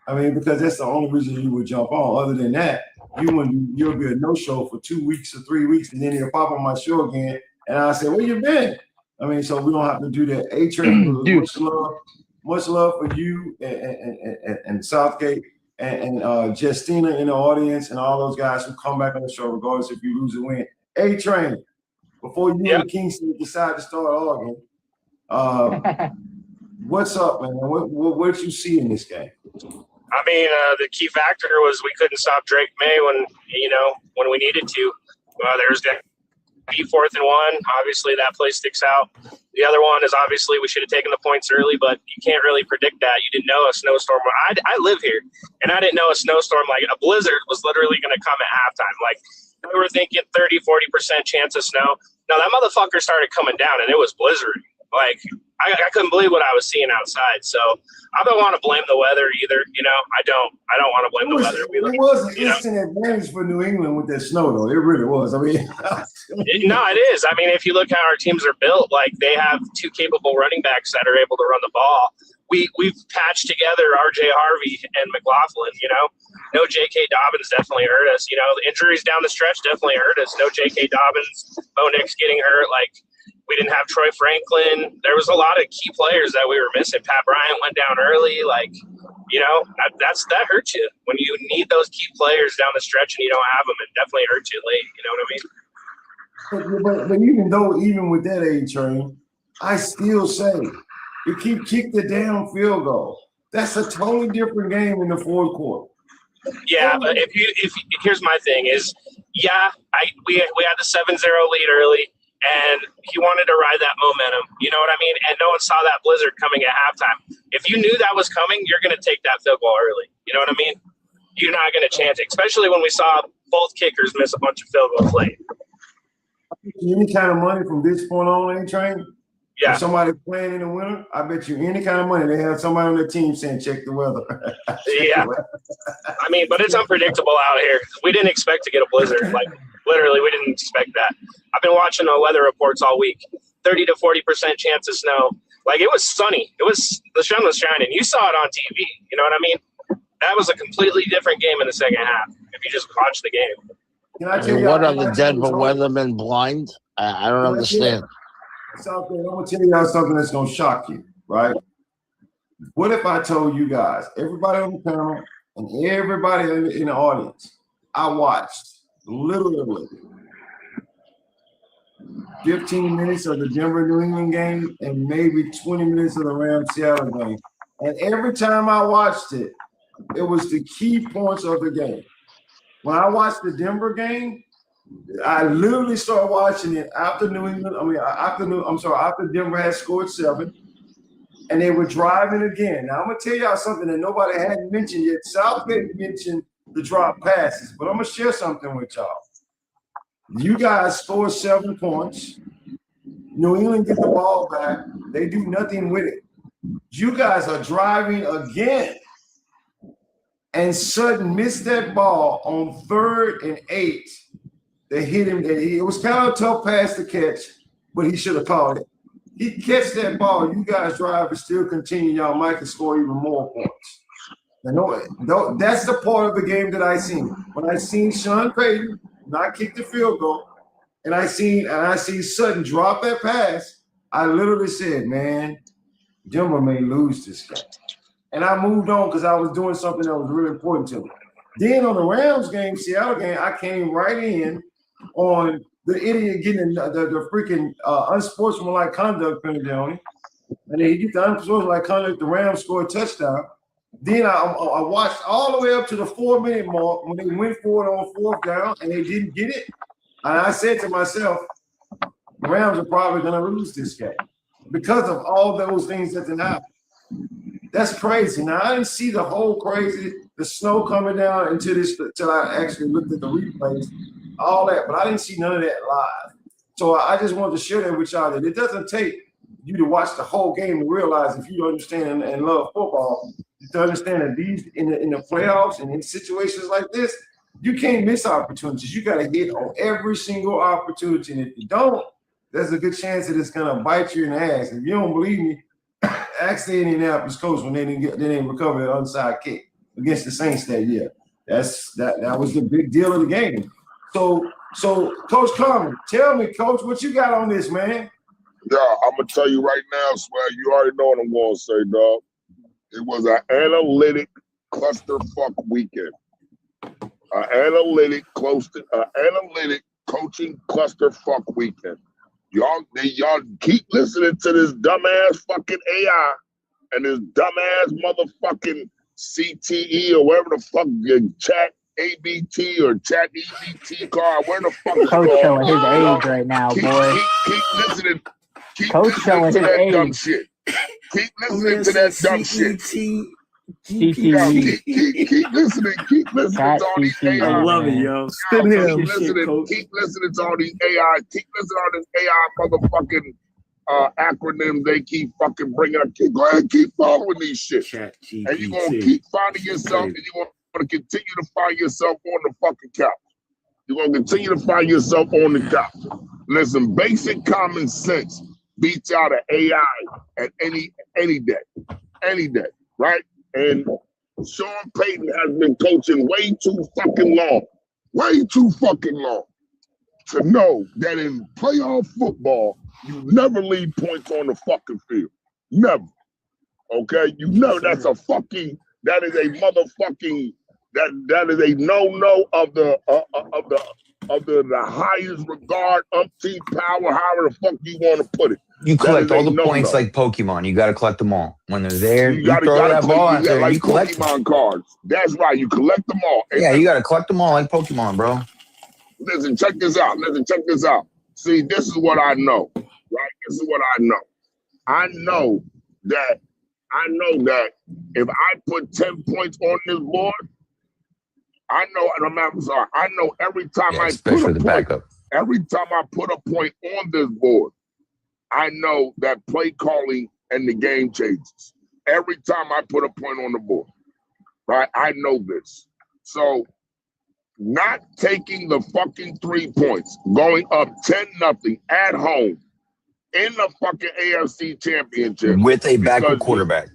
A: I mean, because that's the only reason you would jump on. Other than that, you'll be a no-show for 2 weeks or 3 weeks, and then you'll pop on my show again, and I'll say, where you been? I mean, so we don't have to do that. A-Train, much love for you and Southgate and Justina in the audience and all those guys who come back on the show, regardless if you lose or win. A-Train, before you and Kingston decide to start arguing, what's up, man? What did you see in this game?
K: I mean, the key factor was we couldn't stop Drake May when we needed to. There was be 4th and 1. Obviously, that play sticks out. The other one is obviously we should have taken the points early, but you can't really predict that. You didn't know a snowstorm. I live here, and I didn't know a snowstorm, like a blizzard, was literally going to come at halftime. Like, we were thinking 30-40% chance of snow. No, that motherfucker started coming down, and it was blizzarding. Like, I couldn't believe what I was seeing outside. So I don't want to blame the weather either. You know, I don't want to blame the weather.
A: It was an instant advantage for New England with that snow, though. It really was. I mean,
K: no, it is. I mean, if you look how our teams are built, like they have 2 capable running backs that are able to run the ball. We've patched together R.J. Harvey and McLaughlin. You know, no J.K. Dobbins definitely hurt us. You know, the injuries down the stretch definitely hurt us. No J.K. Dobbins, Bo Nix getting hurt. Like, we didn't have Troy Franklin. There was a lot of key players that we were missing. Pat Bryant went down early. Like, you know, that hurts you when you need those key players down the stretch and you don't have them. It definitely hurts you late. You know what I mean?
A: But even with that A-Train, I still say you kick the damn field goal. That's a totally different game in the 4th quarter.
K: Yeah, but if here's my thing is, yeah, we had the 7-0 lead early. And he wanted to ride that momentum. You know what I mean? And no one saw that blizzard coming at halftime. If you knew that was coming, you're going to take that field goal early. You know what I mean? You're not going to chance it, especially when we saw both kickers miss a bunch of field goals late.
A: Any kind of money from this point on, A-Train?
K: Yeah.
A: If somebody's playing in the winter, I bet you any kind of money, they have somebody on their team saying, check the weather.
K: Yeah. I mean, but it's unpredictable out here. We didn't expect to get a blizzard. Like, literally, we didn't expect that. I've been watching the weather reports all week. 30 to 40% chance of snow. Like, it was sunny. The sun was shining. You saw it on TV. You know what I mean? That was a completely different game in the second half if you just watch the game.
A: Can I tell you
L: what are the Denver weathermen blind? I don't understand.
A: I'm going to tell you something that's going to shock you, right? What if I told you guys, everybody on the panel and everybody in the audience, I watched literally 15 minutes of the Denver-New England game and maybe 20 minutes of the Rams-Seattle game. And every time I watched it, it was the key points of the game. When I watched the Denver game, I literally started watching it after after Denver had scored 7, and they were driving again. Now, I'm going to tell y'all something that nobody hadn't mentioned yet. Southgate mentioned the drop passes, but I'm going to share something with y'all. You guys scored 7 points. New England get the ball back. They do nothing with it. You guys are driving again. And Sutton missed that ball on 3rd and 8. They hit him. It was kind of a tough pass to catch, but he should have caught it. He catch that ball. You guys drive and still continue. Y'all might can score even more points. No, that's the part of the game that I seen. When I seen Sean Payton not kick the field goal, and I seen Sutton drop that pass, I literally said, man, Denver may lose this game. And I moved on because I was doing something that was really important to me. Then on the Rams game, Seattle game, I came right in on the idiot getting the freaking unsportsmanlike conduct penalty on him. And then he get the unsportsmanlike conduct, the Rams scored a touchdown. Then I watched all the way up to the 4-minute mark when they went for it on 4th down and they didn't get it. And I said to myself, the Rams are probably going to lose this game because of all those things that didn't happen. That's crazy. Now, I didn't see the whole the snow coming down until I actually looked at the replays, all that, but I didn't see none of that live. So I just wanted to share that with y'all that it doesn't take you to watch the whole game to realize if you understand and love football, to understand that these in the playoffs and in situations like this, you can't miss opportunities. You got to hit on every single opportunity. And if you don't, there's a good chance that it's going to bite you in the ass. If you don't believe me, ask the Indianapolis coach when they didn't recover the onside kick against the Saints that year. That was the big deal of the game. So Coach Carmen, tell me, Coach, what you got on this, man?
J: Yeah, I'm gonna tell you right now, Swag. You already know what I'm gonna say, dog. It was an analytic clusterfuck weekend. An analytic coaching clusterfuck weekend. Y'all keep listening to this dumbass fucking AI and this dumbass motherfucking CTE or whatever the fuck your chat ABT or Chat EBT card. Where the fuck is it
D: Coach
J: called?
D: showing his age right now, boy.
J: Keep listening. Keep
D: Coach
J: listening
D: showing
J: to
D: his
J: that dumb
D: age.
J: shit. Keep listening to that dumb shit.
D: CTE.
J: Keep listening. Keep listening
D: Chat
J: to all these
D: CTE,
J: AI.
M: I love it,
D: man.
M: yo.
J: Keep
C: him.
J: listening. Keep listening to all these AI. Keep listening to all this AI motherfucking acronyms they keep fucking bringing up. Go ahead, keep following these shit.
M: Chat
J: And you're gonna
M: GPT.
J: keep finding yourself, and you're gonna continue to find yourself on the fucking couch. You're gonna continue to find yourself on the couch. Listen, basic common sense beats out of AI at any day, right? And Sean Payton has been coaching way too fucking long to know that in playoff football, you never leave points on the fucking field. Never. Okay? You know that's a fucking, that is a motherfucking, that is a no of the highest regard, umpteen power, however the fuck you want to put it.
E: You collect all the
J: no-no.
E: points like Pokemon. You got to collect them all. When they're there, you
J: gotta
E: throw that ball out
J: yeah,
E: there,
J: like
E: you collect them.
J: Pokemon cards. That's right. You collect them all. And
E: Yeah, you got to collect them all like Pokemon, bro.
J: listen, check this out. See, this is what I know, right? This is what I know. I know that if I put 10 points on this board, I know every time I
E: especially
J: put a
E: the
J: point,
E: backup.
J: every time I put a point on this board, I know that play calling and the game changes. Every time I put a point on the board, right? I know this. So not taking the fucking 3 points, going up 10-0 at home in the fucking AFC Championship
E: With a backup quarterback.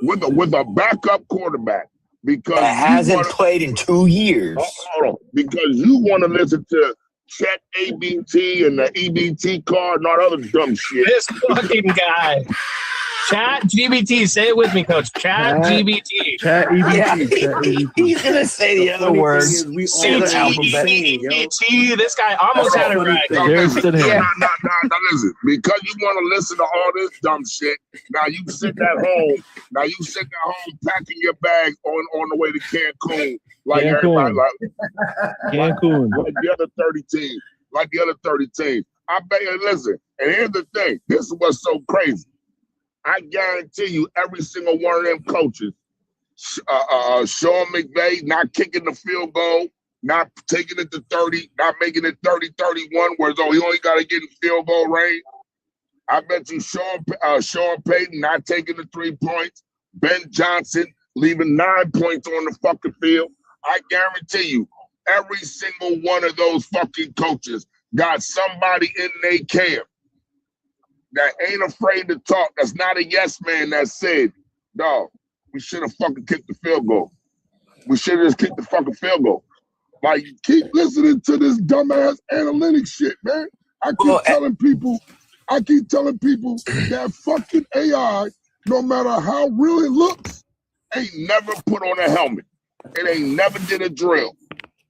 J: With a backup quarterback because
E: that hasn't played in 2 years.
J: Hold on, because you want to listen to Chat ABT and the EBT card and all that other dumb shit.
K: This fucking guy. Chat GBT. Say it with me, Coach. Chat GBT.
C: Chat EBT.
E: Yeah.
C: Chat EBT.
E: He's going to say the other words.
K: CTEBT. This guy almost had it right.
J: Now listen, because you want to listen to all this dumb shit. Now you sitting at home. Packing your bags on the way to Cancun. Like everybody,
C: Cancun.
J: Like the other 30 teams. I bet you, listen, and here's the thing. This is what's so crazy. I guarantee you, every single one of them coaches, Sean McVay not kicking the field goal, not taking it to 30, not making it 30-31, whereas he only got to get in field goal range. I bet you Sean Payton not taking the 3 points, Ben Johnson leaving 9 points on the fucking field. I guarantee you, every single one of those fucking coaches got somebody in their camp that ain't afraid to talk, that's not a yes man that said, dog, we should have fucking kicked the field goal. We should have just kicked the fucking field goal. Like, keep listening to this dumbass analytics shit, man. I keep telling people that fucking AI, no matter how real it looks, ain't never put on a helmet. It ain't never did a drill.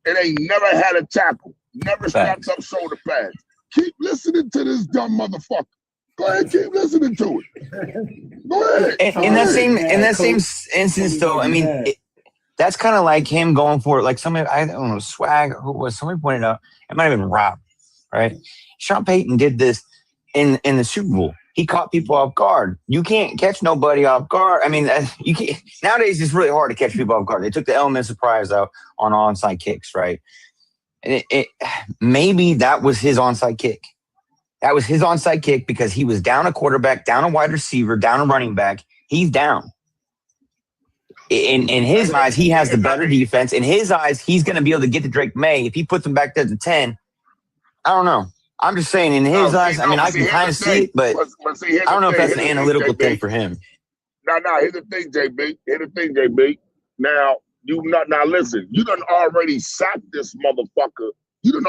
J: It ain't never had a tackle. Never strapped up shoulder pads. Keep listening to this dumb motherfucker. Go ahead, keep listening to it. Go ahead.
E: In that same instance, though, I mean, that's kind of like him going for it. Like somebody, I don't know, somebody pointed out, it might have been Rob, right? Sean Payton did this in the Super Bowl. He caught people off guard. You can't catch nobody off guard. I mean, you can't, nowadays it's really hard to catch people off guard. They took the element of surprise out on onside kicks, right? And maybe that was his onside kick. That was his onside kick because he was down a quarterback, down a wide receiver, down a running back. He's down. In his eyes, he has the better defense. In his eyes, he's going to be able to get to Drake May. If he puts him back there to 10, I don't know. I'm just saying in his eyes, I mean, I can kind of see it, but I don't know if that's an analytical thing for him.
J: Now, here's the thing, JB. Now, listen, you done already sacked this motherfucker. On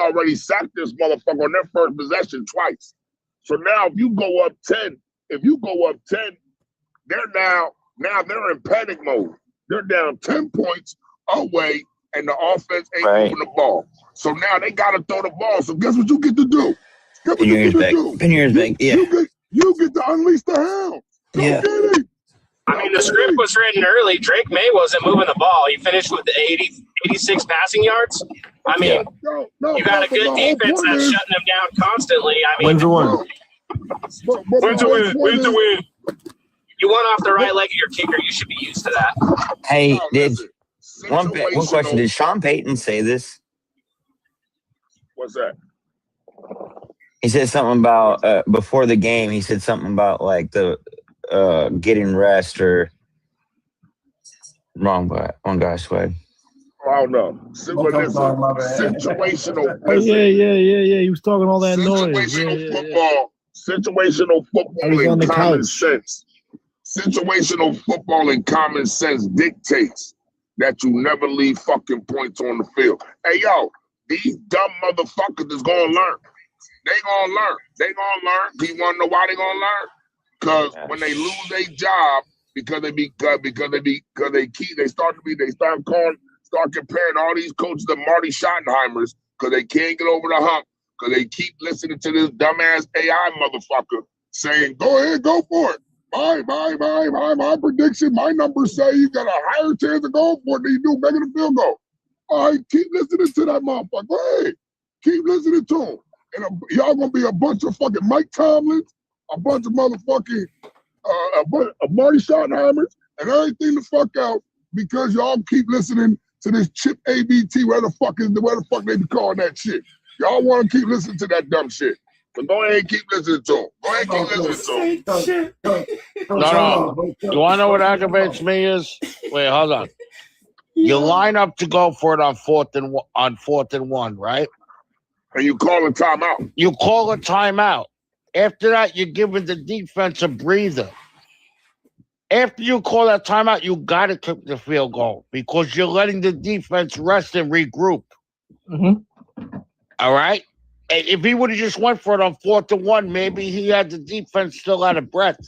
J: their first possession twice. So now if you go up 10, they're in panic mode. They're down 10 points away and the offense ain't moving the ball. So now they got to throw the ball. So guess what you get to do?
E: Pin your ears back. Yeah.
J: You get to unleash the hound. Go get it.
K: I mean, the script was written early. Drake May wasn't moving the ball. He finished with 86 passing yards. I mean, you got a good defense that's shutting them down constantly. I mean,
C: Wins a win.
K: Wins a win. Wins a win. You went off the right leg of your kicker. You should be used to that.
E: Hey, one question? Did Sean Payton say this?
J: What's that?
E: He said something about before the game. He said something about like the getting rest or wrong guy, Swag.
J: I don't know. Situational.
C: Oh, yeah. He was talking all that noise.
J: Situational football and common sense. Situational football and common sense dictates that you never leave fucking points on the field. Hey, yo, these dumb motherfuckers is gonna learn. They gonna learn. Do you wanna know why they gonna learn? Because when they lose their job, because they start comparing all these coaches to Marty Schottenheimers because they can't get over the hump because they keep listening to this dumbass AI motherfucker saying, "Go ahead, go for it." My prediction, my numbers say you got a higher chance of going for it than you do making a field goal. All right, keep listening to that motherfucker. Go ahead, keep listening to him. And y'all gonna be a bunch of fucking Mike Tomlins, a bunch of motherfucking a Marty Schottenheimers, and everything the fuck out because y'all keep listening to this chip ABT, where the fuck they be calling that shit. Y'all want to keep listening to that dumb shit. So go ahead and keep listening to him. Go ahead and keep listening to him.
L: No. You want to know what aggravates me is? Wait, hold on. You line up to go for it on fourth and one, right?
J: And you call a timeout.
L: You call a timeout. After that, you're giving the defense a breather. After you call that timeout, you got to kick the field goal because you're letting the defense rest and regroup.
D: Mm-hmm.
L: All right? If he would have just went for it on 4th and 1, maybe he had the defense still out of breath.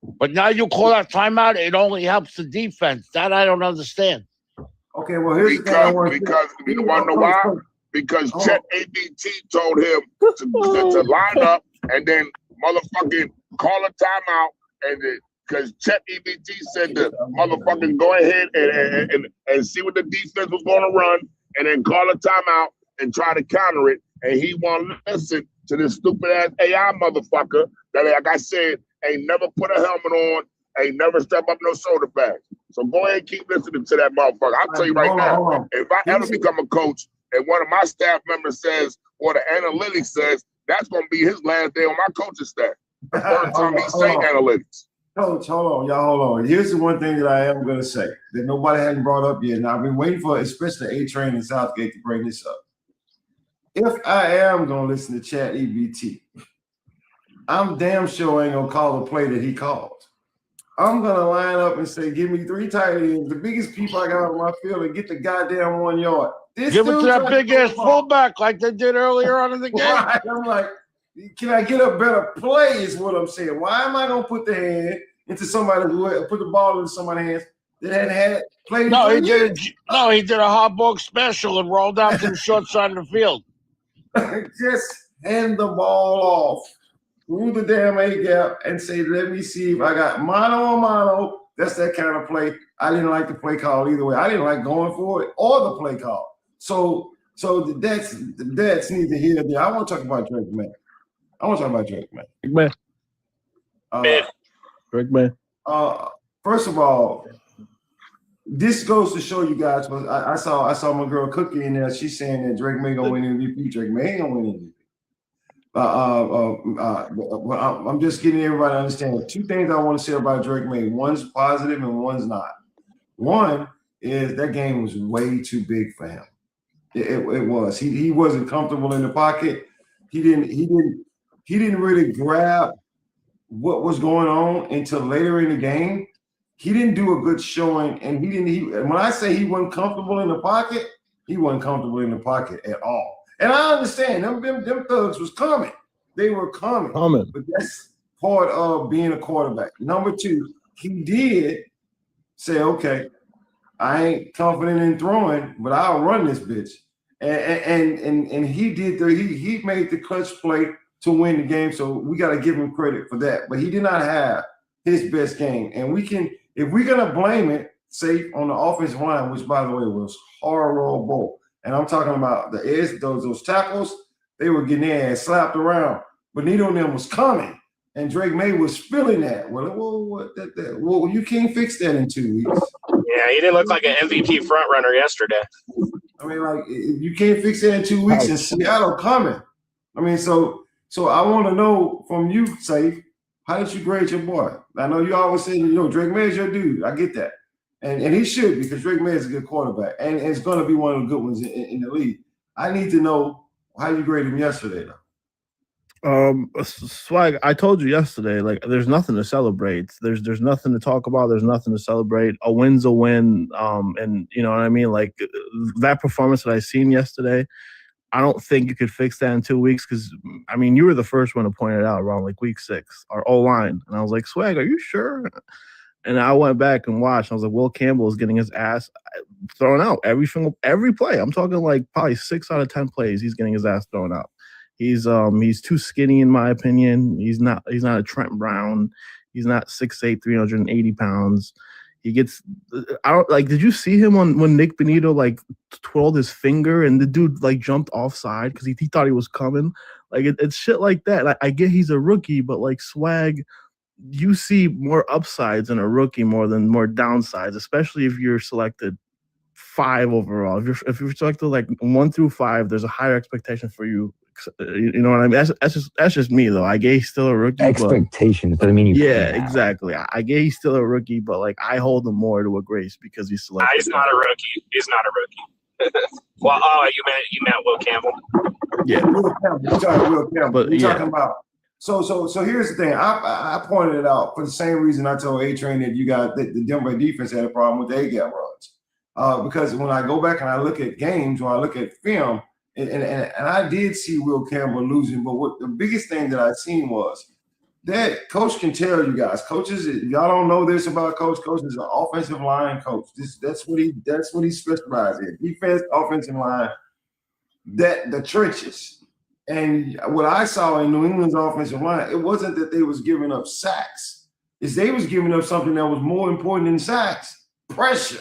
L: But now you call that timeout, it only helps the defense. That I don't understand.
A: Okay, well, here's
J: because you want to know why? Because Chet ABT told him to line up and then motherfucking call a timeout, and then because Chet EBT said to motherfucking go ahead and see what the defense was going to run, and then call a timeout and try to counter it. And he won't listen to this stupid ass AI motherfucker that, like I said, ain't never put a helmet on, ain't never step up no shoulder pads. So go ahead and keep listening to that motherfucker. I'll tell you right now, if I ever become a coach and one of my staff members says, or the analytics says, that's going to be his last day on my coaching staff. The first time he say analytics.
A: Coach, hold on. Here's the one thing that I am going to say that nobody hasn't brought up yet, and I've been waiting for, especially A-Train and Southgate, to bring this up. If I am going to listen to Chat EBT, I'm damn sure ain't going to call the play that he called. I'm going to line up and say, give me 3 tight ends, the biggest people I got on my field, and get the goddamn 1 yard.
L: Give it to that big-ass fullback like they did earlier on in the game.
A: Right. I'm like, can I get a better play is what I'm saying. Why am I going to put the hand into somebody who put the ball into somebody's hands that hadn't had played?
L: No, he did a hot box special and rolled out to the short side of the field.
A: Just hand the ball off through the damn A gap and say, let me see if I got mano a mano. That's that kind of play. I didn't like the play call either way. I didn't like going for it or the play call. So that's neither here nor there. I want to talk about Drake May.
C: Drake May.
A: First of all, this goes to show you guys. I saw my girl Cookie in there. She's saying that Drake May gonna win MVP. Drake May ain't gonna win MVP. I'm just getting everybody to understand 2 things I want to say about Drake May. One's positive and one's not. One is that game was way too big for him. It was. He wasn't comfortable in the pocket. He didn't really grab what was going on until later in the game. He didn't do a good showing, and when I say he wasn't comfortable in the pocket, he wasn't comfortable in the pocket at all. And I understand them thugs was coming. They were coming. But that's part of being a quarterback. Number 2, he did say, okay, I ain't confident in throwing, but I'll run this bitch. And he did he made the clutch play to win the game, so we got to give him credit for that. But he did not have his best game. And we can, if we're gonna blame it, say on the offensive line, which by the way was horrible. And I'm talking about the edge, those tackles, they were getting their ass slapped around. Benito and them was coming, and Drake May was feeling that. Well, you can't fix that in 2 weeks.
K: Yeah, he didn't look like an MVP front runner yesterday.
A: I mean, like, you can't fix that in 2 weeks, and Seattle coming. I mean, so I want to know from you, Safe, how did you grade your boy? I know you always say, Drake May is your dude. I get that. And he should, because Drake May is a good quarterback, and it's going to be one of the good ones in the league. I need to know how you graded him yesterday, though.
C: Swag, I told you yesterday, like, there's nothing to celebrate. There's nothing to talk about. There's nothing to celebrate. A win's a win. And you know what I mean? Like, that performance that I seen yesterday, I don't think you could fix that in 2 weeks, because, I mean, you were the first one to point it out around, like, week 6, our O-line. And I was like, Swag, are you sure? And I went back and watched. I was like, Will Campbell is getting his ass thrown out every play. I'm talking like probably 6 out of 10 plays, he's getting his ass thrown out. He's too skinny, in my opinion. He's not a Trent Brown. He's not 6'8", 380 pounds. He gets, did you see him when Nick Benito like twirled his finger and the dude like jumped offside because he thought he was coming? Like, it's shit like that. I get he's a rookie, but like, Swag, you see more upsides in a rookie more than more downsides, especially if you're selected 5 overall. If you're selected like 1 through 5, there's a higher expectation for you. You know what I mean? That's just me though. I get he's still a rookie.
E: Expectations, but I mean,
C: exactly. I get he's still a rookie, but like, I hold him more to a grace because he's selected.
K: He's not a rookie. He's not a rookie. Well, you meant Will Campbell.
C: Yeah,
A: Will Campbell. You're talking Will Campbell. You're talking about. So here's the thing. I pointed it out for the same reason I told A-Train that you got the Denver defense had a problem with the A-gap runs. Because when I go back and I look at games, or I look at film, and I did see Will Campbell losing, but what the biggest thing that I seen was that Coach can tell you guys. Coaches, y'all don't know this about Coach. Coach is an offensive line coach. That's what he specializes in. Defense, offensive line, the trenches. And what I saw in New England's offensive line, it wasn't that they was giving up sacks. It's they was giving up something that was more important than sacks, pressure.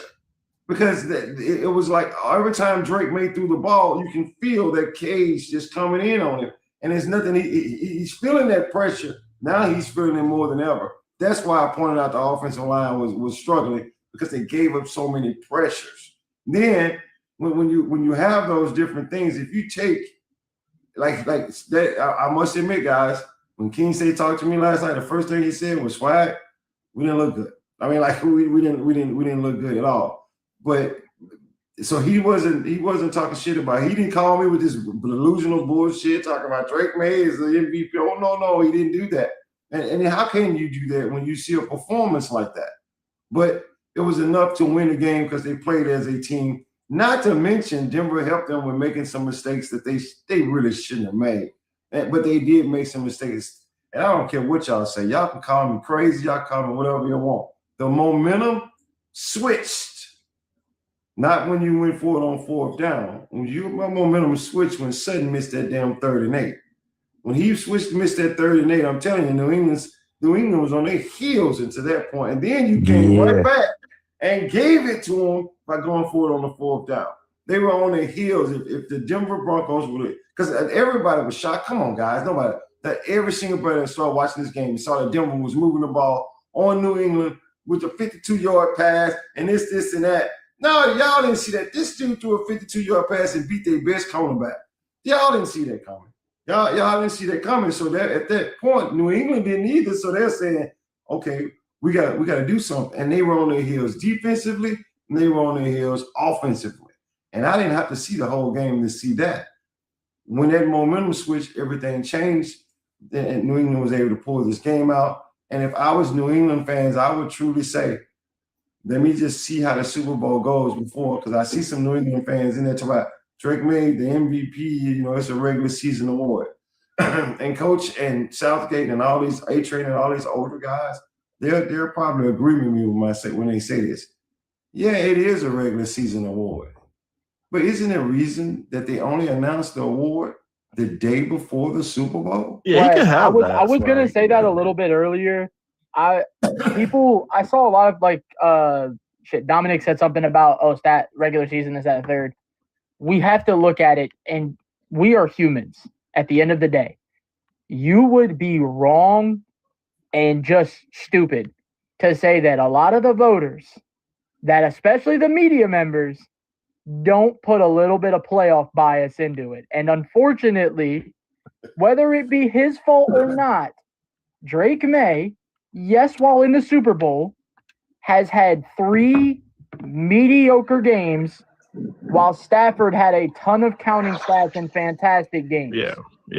A: Because it was like every time Drake May threw the ball, you can feel that cage just coming in on him. And there's nothing, he's feeling that pressure. Now he's feeling it more than ever. That's why I pointed out the offensive line was struggling, because they gave up so many pressures. Then when you have those different things, if you take like that, I must admit, guys, when King State talked to me last night, the first thing he said was, Swag, we didn't look good. I mean, like, we didn't look good at all. But so he wasn't talking shit about it. He didn't call me with this delusional bullshit talking about Drake May is the MVP. Oh, no, he didn't do that. And how can you do that when you see a performance like that? But it was enough to win the game because they played as a team. Not to mention Denver helped them with making some mistakes that they really shouldn't have made. But they did make some mistakes. And I don't care what y'all say. Y'all can call me crazy. Y'all call me whatever you want. The momentum switched. Not when you went for it on 4th down. My momentum switched when Sutton missed that damn 3rd and 8. When he missed that 3rd and 8, I'm telling you, New England was on their heels into that point. And then you came right back and gave it to them by going for it on the 4th down. They were on their heels. If the Denver Broncos would, because everybody was shocked. Come on, guys. Every single player that started watching this game saw that Denver was moving the ball on New England with a 52-yard pass and this, and that. No, y'all didn't see that. This dude threw a 52-yard pass and beat their best cornerback. Y'all didn't see that coming. Y'all didn't see that coming. So that at that point, New England didn't either. So they're saying, okay, we got to do something. And they were on their heels defensively, and they were on their heels offensively. And I didn't have to see the whole game to see that. When that momentum switched, everything changed, and New England was able to pull this game out. And if I was New England fans, I would truly say, let me just see how the Super Bowl goes before, because I see some New England fans in there talking about Drake May, the MVP, it's a regular season award. And Coach and Southgate and all these A-Train and all these older guys, they're probably agreeing with me when they say this. Yeah, it is a regular season award. But isn't there a reason that they only announced the award the day before the Super Bowl?
C: Yeah, you can have that.
D: I was going to say that a little bit earlier. I saw a lot of like Dominic said something about regular season is that third. We have to look at it, and we are humans at the end of the day. You would be wrong and just stupid to say that a lot of the voters, that especially the media members, don't put a little bit of playoff bias into it. And unfortunately, whether it be his fault or not, Drake May, yes, while in the Super Bowl, has had 3 mediocre games, while Stafford had a ton of counting stats and fantastic games.
C: Yeah,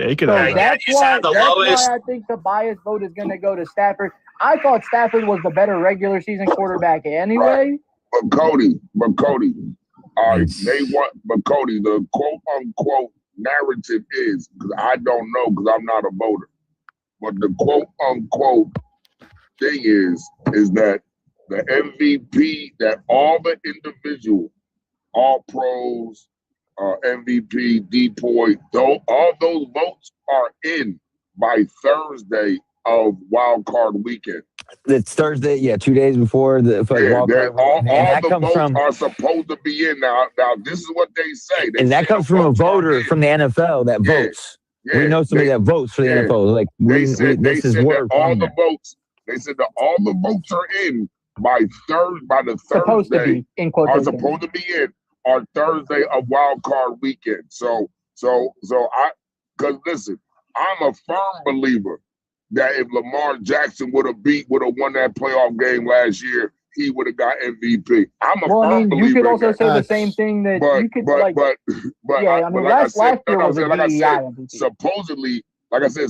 C: he could
D: So
C: have
D: that's
K: he's had the lowest.
D: why I think the bias vote is going to go to Stafford. I thought Stafford was the better regular season quarterback anyway.
J: But Cody, all right, but Cody, the quote unquote narrative is, because I don't know, because I'm not a voter, but the quote unquote thing is that the MVP, that all the individual, all pros, MVP, DPOY, all those votes are in by Thursday of wild card weekend.
E: It's Thursday, 2 days before the wild card.
J: All the votes are supposed to be in now. Now, this is what they say.
E: And that comes from a voter from the NFL that votes.
J: Yeah,
E: we know somebody that votes for the NFL. Like this is word.
J: All the votes. They said that all the votes are in by the Thursday. Are supposed to be in on Thursday of wild card weekend. So because listen, I'm a firm believer that if Lamar Jackson would have won that playoff game last year, he would have got MVP. I'm a firm believer.
D: You could also say the same thing that you could last year was a DEI MVP.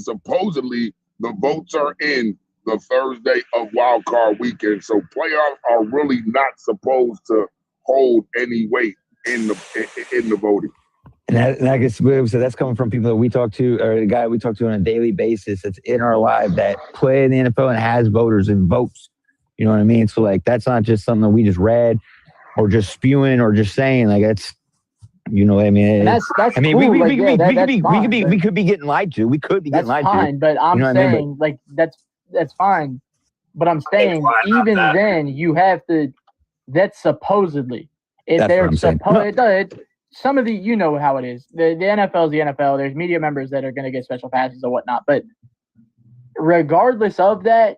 J: Supposedly, the votes are in the Thursday of wild card weekend. So playoffs are really not supposed to hold any weight in the voting.
E: And I guess so that's coming from people that we talk to, or a guy we talk to on a daily basis that's in our live that play in the NFL and has voters and votes. You know what I mean? So like that's not just something that we just read or just spewing or just saying. Like that's, you know what I mean?
D: That's
E: I mean,
D: cool.
E: we could be getting lied to. We could be getting lied to.
D: That's fine, but I'm saying like that's fine. But I'm saying even then you have to. That's supposedly if they're supposed. Some of the, you know how it is. The NFL is the NFL. There's media members that are going to get special passes or whatnot. But regardless of that,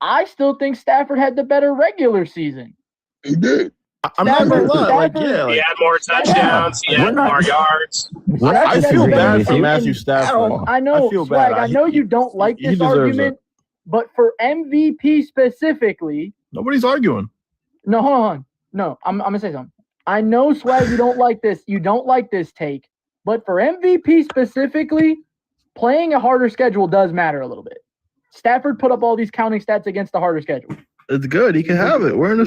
D: I still think Stafford had the better regular season.
J: He did.
C: I'm not going to lie.
K: He had more touchdowns. He had more yards.
C: I feel bad for Matthew Stafford.
D: I know, Swag. I know you don't like this argument, but for MVP specifically,
C: nobody's arguing.
D: No, hold on. No, I'm going to say something. I know, Swag, you don't like this. You don't like this take. But for MVP specifically, playing a harder schedule does matter a little bit. Stafford put up all these counting stats against the harder schedule.
C: It's good. He can have it. We're in a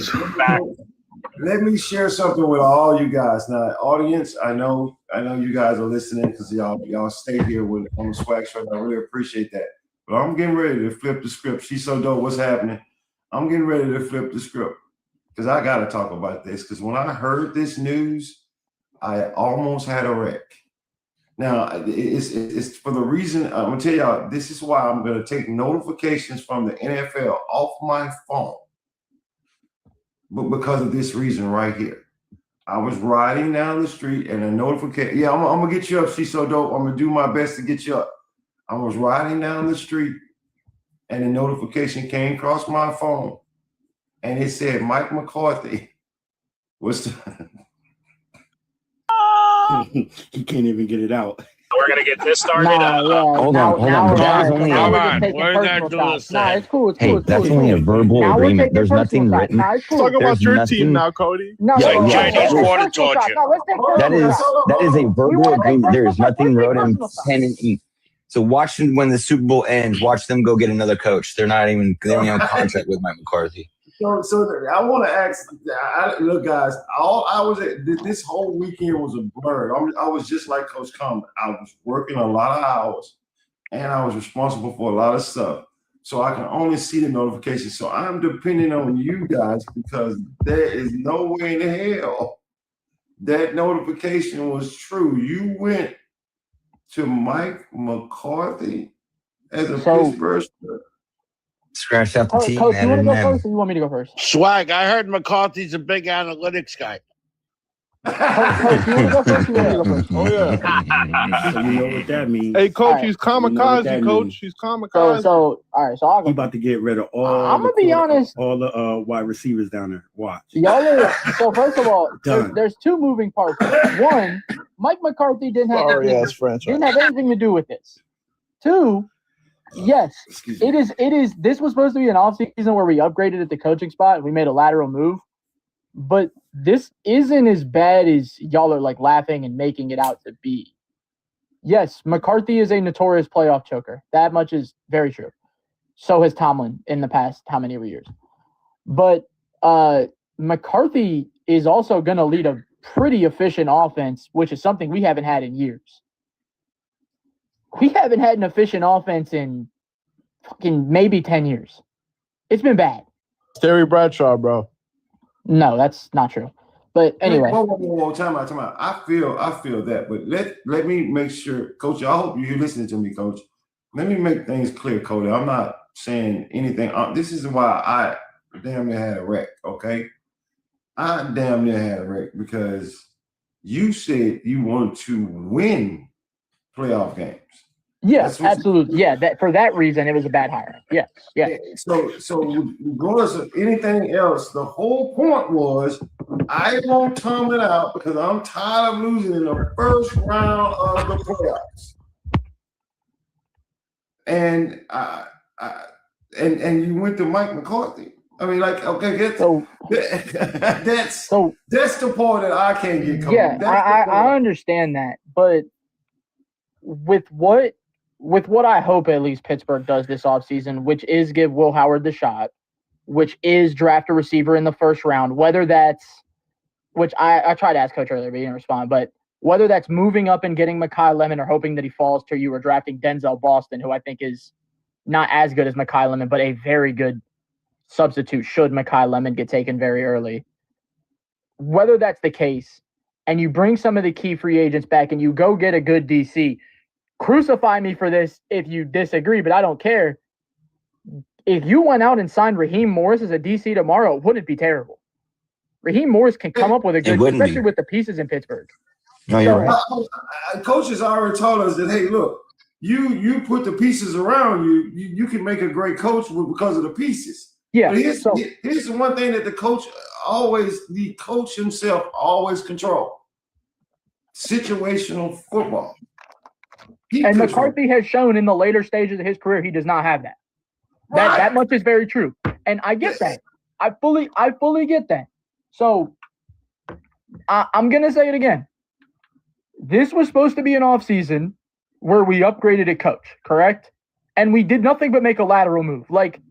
A: Let me share something with all you guys. Now, audience, I know you guys are listening because y'all stay here on the Swag Show. I really appreciate that. But I'm getting ready to flip the script. She's so dope. What's happening? I'm getting ready to flip the script. Because I got to talk about this. Because when I heard this news, I almost had a wreck. Now, it's for the reason, I'm going to tell y'all, this is why I'm going to take notifications from the NFL off my phone. But because of this reason right here. I was riding down the street and a notification. Yeah, I'm going to get you up. She's so dope. I'm going to do my best to get you up. I was riding down the street and a notification came across my phone. And it said Mike McCarthy was
F: he can't even get it out.
K: We're gonna get this started.
E: Hold on.
D: It's cool.
E: That's only a verbal agreement. There's nothing written.
C: Let's talk about your team now, Cody.
G: Chinese water torture.
E: That is a verbal agreement. There is nothing wrote in pen and ink. So watch when the Super Bowl ends. Watch them go get another coach. They're not even on contract with Mike McCarthy.
A: So I want to ask. Look, guys. This whole weekend was a blur. I was just like Coach Common. I was working a lot of hours, and I was responsible for a lot of stuff. So I can only see the notifications. So I'm depending on you guys because there is no way in hell that notification was true. You went to Mike McCarthy as a Pittsburgh.
E: scratched out the
D: Coach,
E: team.
D: you want to
E: Added
D: go
E: him.
D: first, or you want me to go first?
L: Swag, I heard McCarthy's a big analytics guy.
D: Coach, you want to go first? Or you want me to go first?
C: Oh yeah.
F: So you know what that means.
C: Hey, coach,
D: Alright.
C: he's
F: You know what
C: kamikaze.
F: that
C: Coach,
F: means.
C: he's kamikaze.
D: So all right. So I'll
F: He
D: go.
F: about to get rid of all.
D: I'm
F: the
D: gonna be honest.
F: all the wide receivers down there. Watch.
D: Y'all are so. First of all,
F: Done.
D: there's two moving parts. One, Mike McCarthy didn't have
C: Sorry, ass franchise.
D: didn't have anything to do with this. Two, yes,
F: Excuse me.
D: it is. This was supposed to be an offseason where we upgraded at the coaching spot and we made a lateral move. But this isn't as bad as y'all are like laughing and making it out to be. Yes, McCarthy is a notorious playoff choker. That much is very true. So has Tomlin in the past how many years. But McCarthy is also going to lead a pretty efficient offense, which is something we haven't had in years. We haven't had an efficient offense in fucking maybe 10 years. It's been bad.
C: Terry Bradshaw, bro.
D: No, that's not true. But anyway.
A: Whoa, time out. I feel that, but let me make sure, Coach. I hope you're listening to me, Coach. Let me make things clear, Cody. I'm not saying anything. This is why I damn near had a wreck. Okay, I damn near had a wreck because you said you wanted to win playoff games.
D: Yes, absolutely. Yeah, that for that reason it was a bad hiring. Yes, yeah.
A: So regardless of anything else, the whole point was I want Tomlin out because I'm tired of losing in the first round of the playoffs. And and you went to Mike McCarthy. I mean, like, okay, that's the part that I can't get covered.
D: Yeah, I understand that, but with what I hope at least Pittsburgh does this offseason, which is give Will Howard the shot, which is draft a receiver in the first round, whether that's, which I tried to ask Coach earlier, but he didn't respond, but whether that's moving up and getting Mekhi Lemon or hoping that he falls to you or drafting Denzel Boston, who I think is not as good as Mekhi Lemon, but a very good substitute should Mekhi Lemon get taken very early. Whether that's the case, and you bring some of the key free agents back and you go get a good DC, crucify me for this if you disagree, but I don't care. If you went out and signed Raheem Morris as a DC tomorrow, it wouldn't be terrible. Raheem Morris can come up with a good, especially with the pieces in Pittsburgh.
E: No, you're right.
A: Coaches already told us that, hey, look, you put the pieces around you can make a great coach because of the pieces.
D: Yeah.
A: But here's the one thing that the coach himself always control: situational football.
D: And McCarthy has shown in the later stages of his career he does not have that. That much is very true. And I get that. I fully get that. So I'm gonna say it again. This was supposed to be an offseason where we upgraded a coach, correct? And we did nothing but make a lateral move. Like,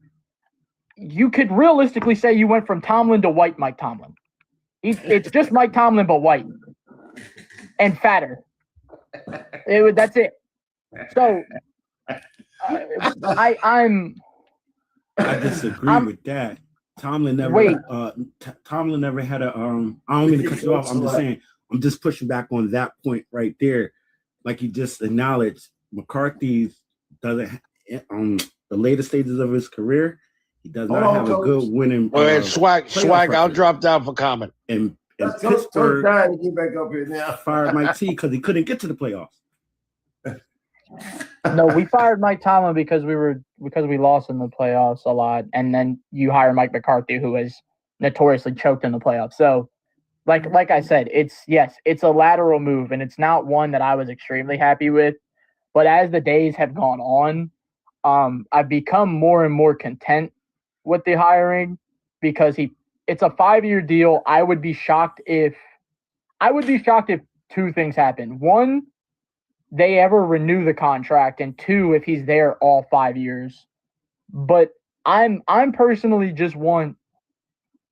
D: you could realistically say you went from Tomlin to white Mike Tomlin. It's just Mike Tomlin, but white and fatter. That's it. So I
F: disagree with that. Tomlin never had a I don't mean to cut you off. I'm just saying I'm just pushing back on that point right there. Like you just acknowledged, McCarthy doesn't the later stages of his career, he does not have a good winning.
L: Swag, I'll drop down for comment.
F: And Pittsburgh
A: trying to get back up here now.
F: fired Mike T because he couldn't get to the playoffs.
D: No, we fired Mike Tomlin because we lost in the playoffs a lot, and then you hire Mike McCarthy, who has notoriously choked in the playoffs. So, like I said, it's a lateral move, and it's not one that I was extremely happy with. But as the days have gone on, I've become more and more content with the hiring because it's a 5-year deal. I would be shocked if two things happen. One, they ever renew the contract, and two, if he's there all 5 years. But I'm personally just want,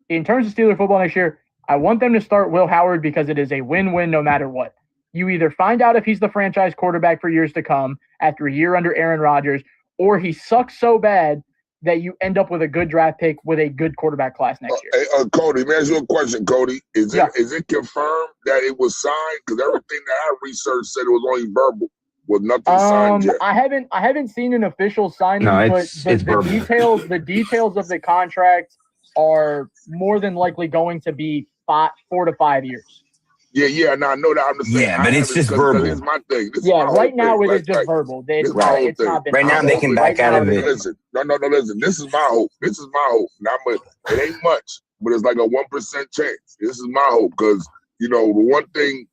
D: in terms of Steeler football next year, I want them to start Will Howard because it is a win-win no matter what. You either find out if he's the franchise quarterback for years to come after a year under Aaron Rodgers, or he sucks so bad that you end up with a good draft pick with a good quarterback class next year.
J: Hey, Cody, let me ask you a question, Cody. Is it confirmed that it was signed? Because everything that I researched said it was only verbal. Was nothing signed yet?
D: I haven't seen an official signing,
E: No,
D: but
E: it's
D: the
E: verbal.
D: the details of the contract are more than likely going to be 4 to 5 years.
J: Yeah, no, I know that. I'm just saying.
E: Yeah, but it's just verbal.
J: This is my thing. This is
D: Yeah,
J: my
D: right
J: whole
D: now
J: thing.
D: it is just verbal. It's
J: my whole
D: it's
J: thing.
D: not been
E: Right now they can back out of it.
J: Listen, no, listen. This is my hope. This is my hope. Now, it ain't much, but it's like a 1% chance. This is my hope because the one thing,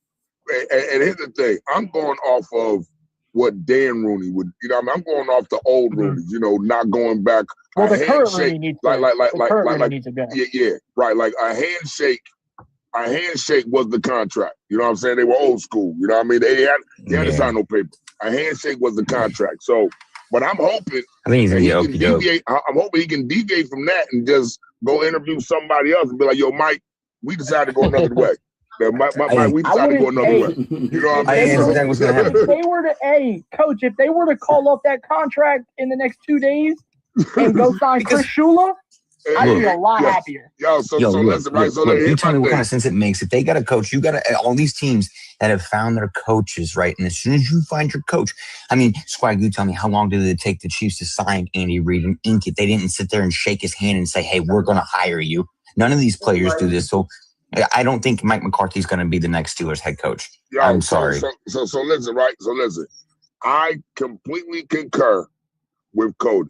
J: and here's the thing. I'm going off of what Dan Rooney would. I'm going off the old Rooney. Not going back.
D: Well,
J: a
D: the current
J: handshake,
D: Rooney needs to go.
J: Yeah, right. Like a handshake. A handshake was the contract. You know what I'm saying? They were old school. You know what I mean? They had to sign no paper. A handshake was the contract. So, but I'm hoping
E: I think he's gonna get
J: can deviate. I'm hoping he can deviate from that and just go interview somebody else and be like, "Yo, Mike, we decided to go another way. Mike, we decided to go another way." You know what I mean?
D: Coach, if they were to call up that contract in the next 2 days and go sign Chris Shula, I'd be a lot happier.
J: Listen, right? So
E: you tell me what kind of sense it makes. If they got a coach, you got all these teams that have found their coaches, right? And as soon as you find your coach, I mean, Swag, you tell me, how long did it take the Chiefs to sign Andy Reid and ink it? They didn't sit there and shake his hand and say, "Hey, we're going to hire you." None of these players do this. So I don't think Mike McCarthy's going to be the next Steelers head coach. I'm sorry.
J: So listen, right? So listen, I completely concur with Cody.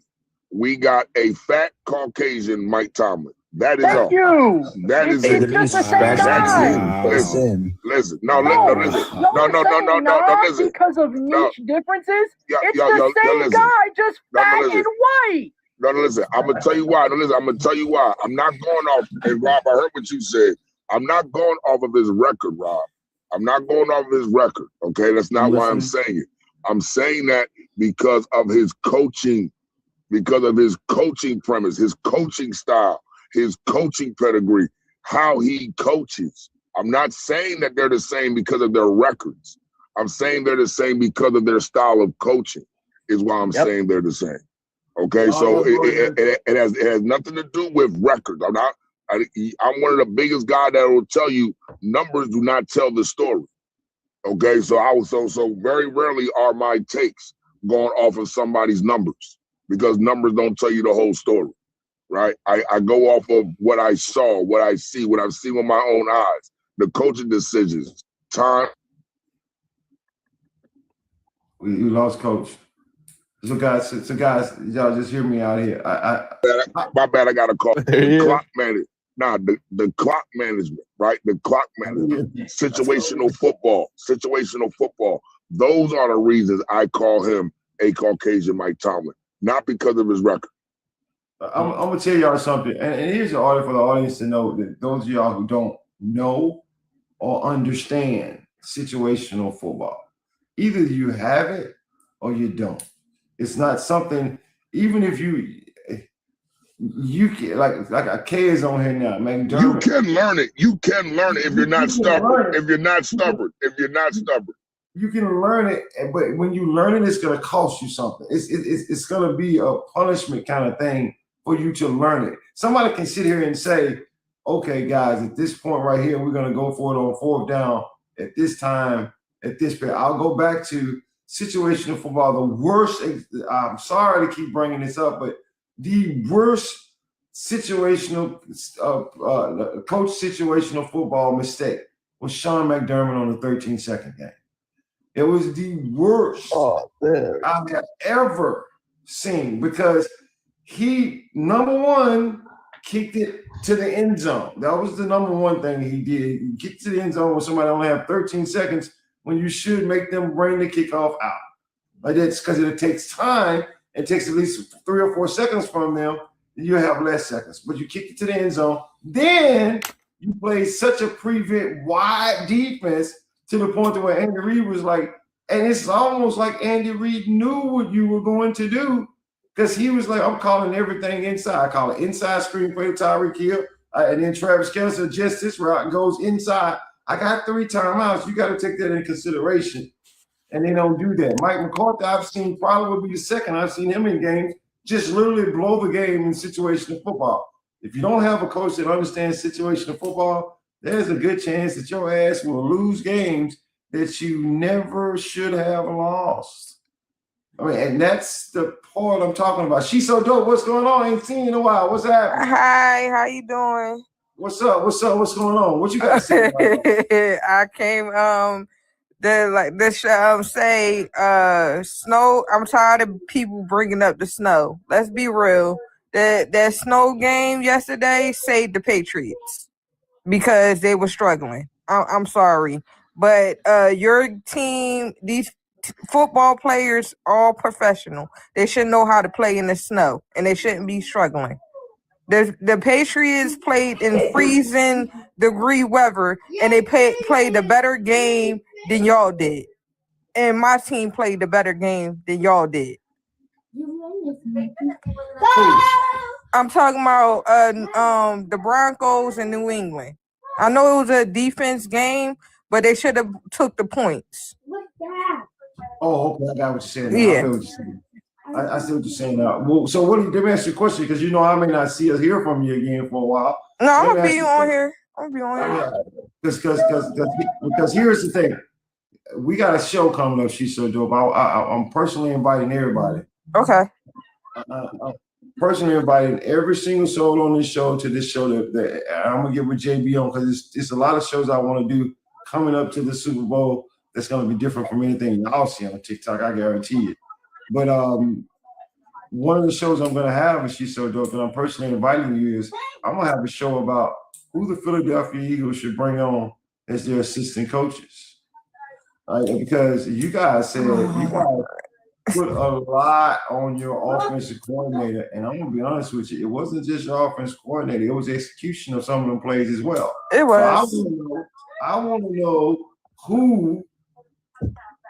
J: We got a fat Caucasian Mike Tomlin. That is all. That is it. Listen. No, listen.
D: Because of niche differences, it's the same guy, just fat and white.
J: No, listen. I'm gonna tell you why. I'm not going off. And Rob, I heard what you said. I'm not going off of his record, Rob. I'm not going off of his record. Okay, that's not why I'm saying it. I'm saying that because of his coaching. Because of his coaching premise, his coaching style, his coaching pedigree, how he coaches. I'm not saying that they're the same because of their records. I'm saying they're the same because of their style of coaching is why I'm saying they're the same. Okay, so it has nothing to do with records. I'm one of the biggest guys that will tell you numbers do not tell the story. Okay, so very rarely are my takes going off of somebody's numbers. Because numbers don't tell you the whole story, right? I go off of what I saw, what I see, what I've seen with my own eyes, the coaching decisions, time.
A: We lost Coach. So guys, y'all just hear me out here.
J: My bad, I got a call. The clock management. The clock management, right? The clock management. Situational football. Those are the reasons I call him a Caucasian Mike Tomlin. Not because of his record.
A: I'm gonna tell y'all something, and here's an order for the audience to know that those of y'all who don't know or understand situational football, either you have it or you don't. It's not something. Even if you can, like a K is on here now, man.
J: You can learn it. You can learn it if you're not stubborn. If you're not stubborn.
A: You can learn it, but when you learn it, it's going to cost you something. It's going to be a punishment kind of thing for you to learn it. Somebody can sit here and say, "Okay, guys, at this point right here, we're going to go for it on 4th down at this time, at this period." I'll go back to situational football. The worst. I'm sorry to keep bringing this up, but the worst situational coach situational football mistake was Sean McDermott on the 13-second game. It was the worst I have ever seen because he, number one, kicked it to the end zone. That was the number one thing he did. He kicked to the end zone when somebody only have 13 seconds when you should make them bring the kickoff out. Like that's because it takes time. It takes at least 3 or 4 seconds from them. You have less seconds. But you kick it to the end zone. Then you play such a prevent wide defense to the point where Andy Reid was like, and it's almost like Andy Reid knew what you were going to do because he was like, I'm calling everything inside. I call it inside screen play with Tyreek Hill. And then Travis Kelce adjusts this route and goes inside. I got 3 timeouts. You got to take that into consideration. And they don't do that. Mike McCarthy, I've seen probably be the second I've seen him in games just literally blow the game in situational football. If you don't have a coach that understands situational football, there's a good chance that your ass will lose games that you never should have lost. I mean, and that's the part I'm talking about. She's so dope. What's going on? Ain't seen you in a while. What's happening?
M: Hi, how you doing?
A: What's up? What's up? What's going on? What you got to say about that?
M: I came say snow. I'm tired of people bringing up the snow. Let's be real. That snow game yesterday saved the Patriots because they were struggling. I'm sorry, but your team, these football players, all professional. They should know how to play in the snow, and they shouldn't be struggling. The Patriots played in freezing degree weather, and they played a better game than y'all did. And my team played a better game than y'all did. I'm talking about the Broncos and New England. I know it was a defense game, but they should have took the points.
A: Oh, okay. I got what you're saying. Now.
M: Yeah.
A: I feel what you're saying. I see what you're saying now. Well, so let me ask you a question, because I may not hear from you again for a while.
M: No, I'm gonna be on here.
A: Because here's the thing. We got a show coming up. She's so dope. I'm personally inviting everybody.
M: Okay.
A: I'm personally inviting every single soul on this show to this show that I'm gonna get with JB on, because it's a lot of shows I want to do coming up to the Super Bowl that's gonna be different from anything y'all see on TikTok. I guarantee it. But one of the shows I'm gonna have, and she's so dope, and I'm personally inviting you, is I'm gonna have a show about who the Philadelphia Eagles should bring on as their assistant coaches. Because you guys said you guys put a lot on your offensive coordinator, and I'm gonna be honest with you, it wasn't just your offensive coordinator; it was the execution of some of them plays as well.
M: It was.
A: So I want to know who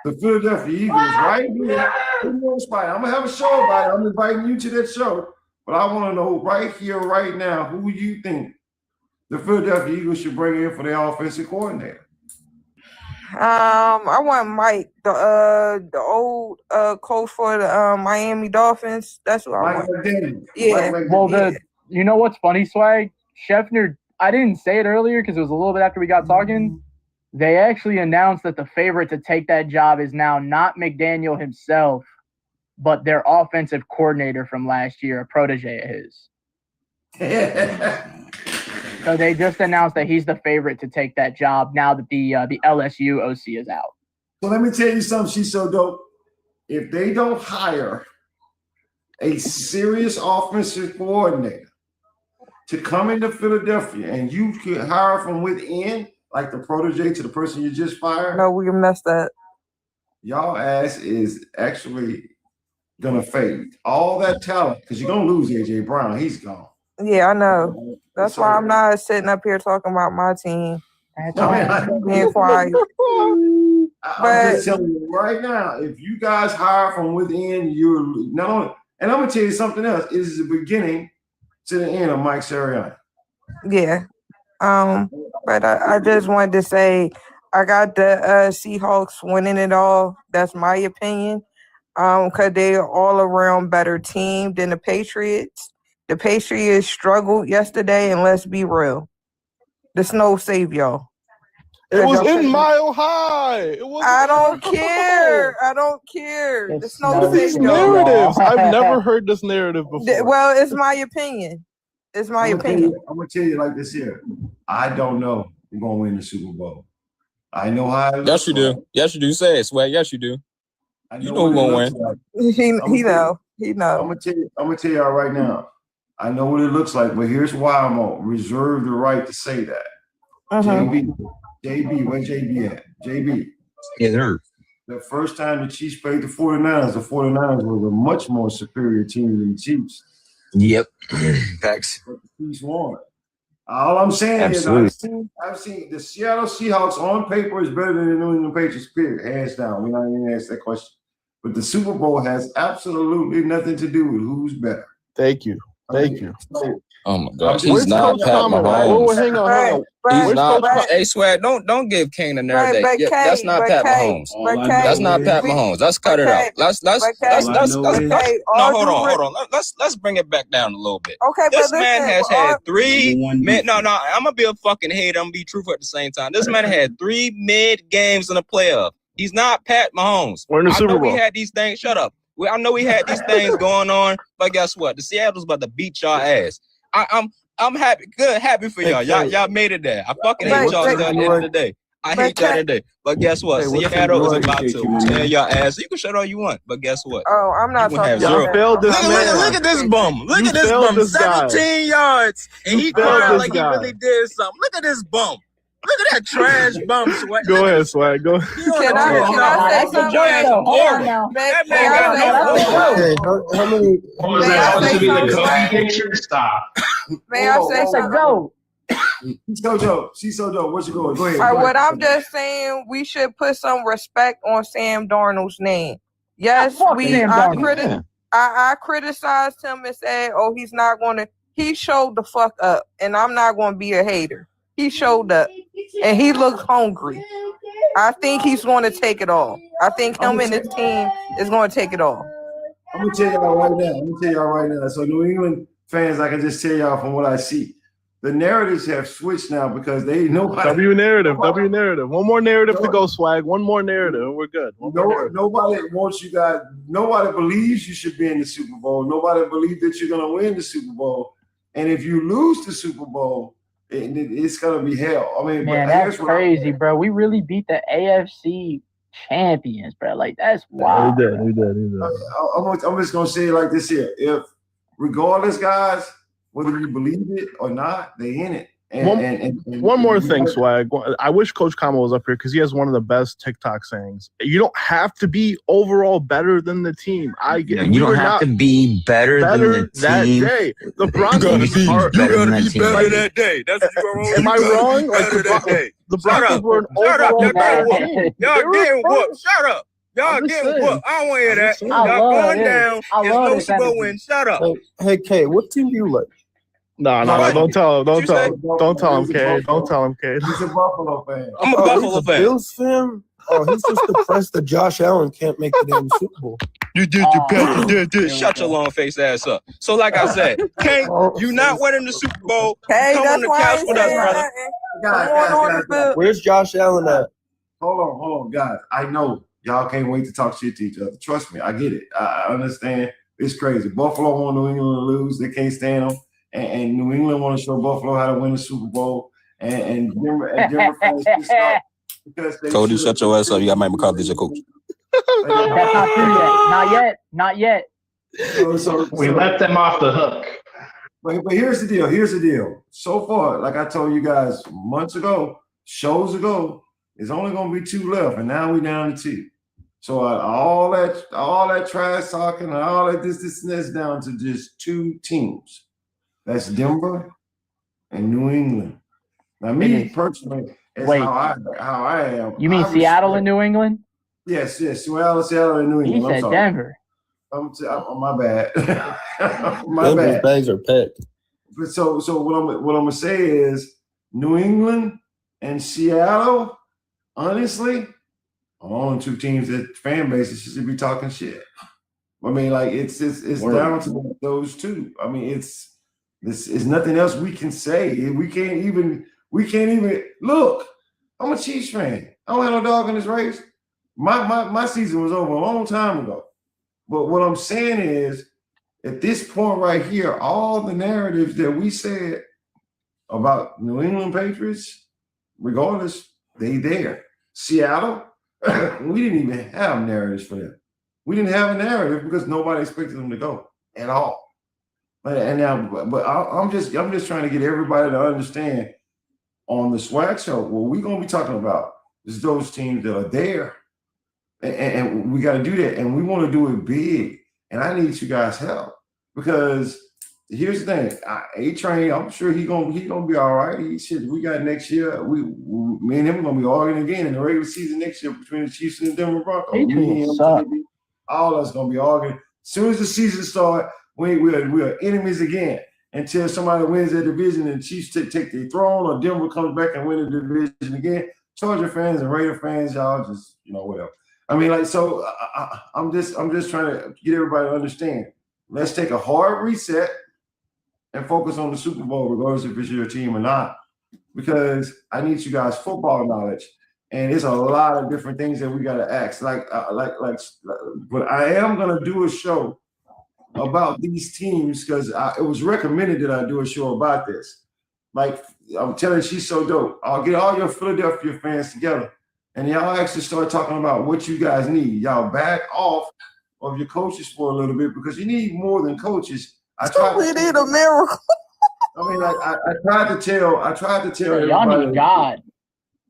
A: the Philadelphia Eagles right here. I'm gonna have a show about it. I'm inviting you to that show, but I want to know right here, right now, who you think the Philadelphia Eagles should bring in for their offensive coordinator.
M: I want Mike, the old coach for the Miami Dolphins. That's what I want. Yeah.
D: Well, you know what's funny, Swag? Scheffner, I didn't say it earlier because it was a little bit after we got talking. They actually announced that the favorite to take that job is now not McDaniel himself, but their offensive coordinator from last year, a protege of his. So they just announced that he's the favorite to take that job now that the LSU OC is out.
A: So let me tell you something. She's so dope. If they don't hire a serious offensive coordinator to come into Philadelphia, and you could hire from within, like the protege to the person you just fired.
M: No, we messed up.
A: Y'all ass is actually gonna fade. All that talent, because you're gonna lose AJ Brown. He's gone.
M: Yeah, I know. That's why I'm not sitting up here talking about my team. Being quiet.
A: I'm just telling you right now, if you guys hire from within, you're not only. And I'm gonna tell you something else. It is the beginning to the end of Mike Sirianni.
M: Yeah. But I just wanted to say I got the Seahawks winning it all. That's my opinion. Because they're all around better team than the Patriots. The Patriots struggled yesterday, and let's be real. The snow saved y'all.
I: It was in Mile High.
M: I don't care. I don't care. The snow saved y'all.
I: Narratives. I've never heard this narrative before.
M: Well, it's my opinion. It's my opinion.
A: I'm gonna tell you like this here. I don't know who's gonna win the Super Bowl. I know how.
N: Yes, you do. Yes, you do. Say it, Swag. Yes, you do. You know who's gonna win.
M: He know.
A: I'm gonna tell y'all right now. I know what it looks like, but here's why I'm gonna reserve the right to say that. JB, where JB at? JB.
E: Yeah, they're.
A: The first time the Chiefs played the 49ers were a much more superior team than the Chiefs.
E: Yep. Facts.
A: But the Chiefs won. All I'm saying is I've seen the Seattle Seahawks on paper is better than the New England Patriots, period. Hands down. We're not even ask that question. But the Super Bowl has absolutely nothing to do with who's better.
I: Thank you. Thank you.
N: Oh my gosh, he's not Pat Mahomes.
I: Hang on.
N: He's
C: Where's
N: not.
C: Coach
N: Hey, Swag, don't give Kane a narrative. That's not Pat Mahomes. That's not Pat Mahomes. Let's cut it out. Let's no, hold on. Let's bring it back down a little bit.
M: Okay,
N: this
M: but
N: man
M: listen,
N: has had three
F: mid.
N: No, I'm gonna be a fucking hater. I'm gonna be truthful at the same time. This man had 3 mid games in the playoff. He's not Pat Mahomes.
C: We're in the Super Bowl.
N: We had these things. Shut up. I know we had these things going on, but guess what? The Seattle's about to beat y'all ass. I'm happy for y'all. Y'all made it there. I fucking hate y'all at the end of the day. I hate y'all today. But guess what? Seattle is about to tear your ass. You can shut all you want, but guess what?
M: Oh, I'm not talking
N: about
C: that.
N: Look at this bum. Look at this bum. 17 yards. And he cried like he really did something. Look at this bum. Look at that trash bum, Swag.
C: Go ahead, Swag. Go ahead.
M: Can I say something?
N: That man got
I: How many?
M: May I say something? Go.
A: She's so dope. She's so dope. What's your going? Go ahead.
M: All right, what I'm just saying, we should put some respect on Sam Darnold's name. Yes, I criticized him and said, "Oh, he's not going to." He showed the fuck up, and I'm not going to be a hater. He showed up, and he looked hungry. I think he's going to take it all. I think him and his team is going to take it all.
A: I'm gonna tell y'all right now. So New England fans, I can just tell y'all from what I see. The narratives have switched now because they know.
C: W narrative. One more narrative to go, Swag. One more narrative, and we're good.
A: Nobody wants you guys. Nobody believes you should be in the Super Bowl. Nobody believes that you're gonna win the Super Bowl. And if you lose the Super Bowl, it's gonna be hell. I mean,
D: man, that's crazy, bro. We really beat the AFC champions, bro. Like that's wild.
C: We did.
A: I'm just gonna say it like this here: if regardless, guys. Whether you believe it or not, they in it.
C: One more thing, Swag. I wish Coach Kama was up here because he has one of the best TikTok sayings. You don't have to be overall better than the team.
E: You don't have to be better than the
C: that
E: team.
C: Day. The Broncos
E: you gotta be better
N: that day. That's
C: am I wrong? Like the Broncos were an overall better team.
N: Y'all getting whooped. Shut up. Y'all getting whooped. I don't want to hear that. Y'all going down. It's no Super Bowl win. Shut up.
I: Hey, Kay, what team do you like?
C: No, don't tell him. Don't tell him, Kay. Don't tell him, Kay.
A: He's a Buffalo fan.
N: I'm a Buffalo fan.
I: Bills fan? Oh, he's just depressed that Josh Allen can't make the damn Super Bowl.
N: You did. Shut your long face ass up. So, like I said, Kay, you not winning the Super Bowl.
M: Hey,
N: come on the couch with us, brother.
A: Guys.
I: Where's Josh Allen at?
A: Hold on, guys. I know y'all can't wait to talk shit to each other. Trust me, I get it. I understand. It's crazy. Buffalo want New England to lose. They can't stand them. And New England want to show Buffalo how to win the Super Bowl. And Denver fans pissed off because they
N: Cody, shut your ass up. You got Mike McCarthy as your coach.
D: That's not true yet. Not yet.
A: So
O: we let them off the hook.
A: But here's the deal. So far, like I told you guys months ago, shows ago, there's only going to be 2 left, and now we down to 2. So all that trash talking and all that this and that's down to just 2 teams. That's Denver and New England. Now, me personally, is how I am.
D: You mean Seattle and New England?
A: Yes. Seattle and New England.
D: He said Denver.
A: My bad.
I: Those bags are packed.
A: But so what I'm gonna say is New England and Seattle. Honestly, are only 2 teams that fan bases should be talking shit. I mean, like it's down to those 2. I mean, This is nothing else we can say. We can't even look. I'm a Chiefs fan. I don't have no dog in this race. My season was over a long time ago. But what I'm saying is, at this point right here, all the narratives that we said about New England Patriots, regardless, they there. Seattle, we didn't even have narratives for them. We didn't have a narrative because nobody expected them to go at all. And now, but I'm just trying to get everybody to understand on the Swag Show, what we're gonna be talking about is those teams that are there, and we got to do that, and we want to do it big. And I need you guys' help because here's the thing: A-Train, I'm sure he gonna be all right. We got next year. Me and him gonna be arguing again in the regular season next year between the Chiefs and the Denver Broncos. All of us gonna be arguing as soon as the season starts. We are enemies again. until somebody wins their division and Chiefs take their throne, or Denver comes back and win the division again. Charger fans and Raider fans, y'all just, whatever. I mean, like, so I'm just trying to get everybody to understand. Let's take a hard reset and focus on the Super Bowl, regardless if it's your team or not, because I need you guys football knowledge, and there's a lot of different things that we got to ask. But I am gonna do a show about these teams because it was recommended that I do a show about this. Like, I'm telling you, she's so dope. I'll get all your Philadelphia fans together, and y'all actually start talking about what you guys need. Y'all back off of your coaches for a little bit, because you need more than coaches.
M: We need a miracle.
A: I mean, I tried to tell
D: Y'all
A: everybody.
D: need God.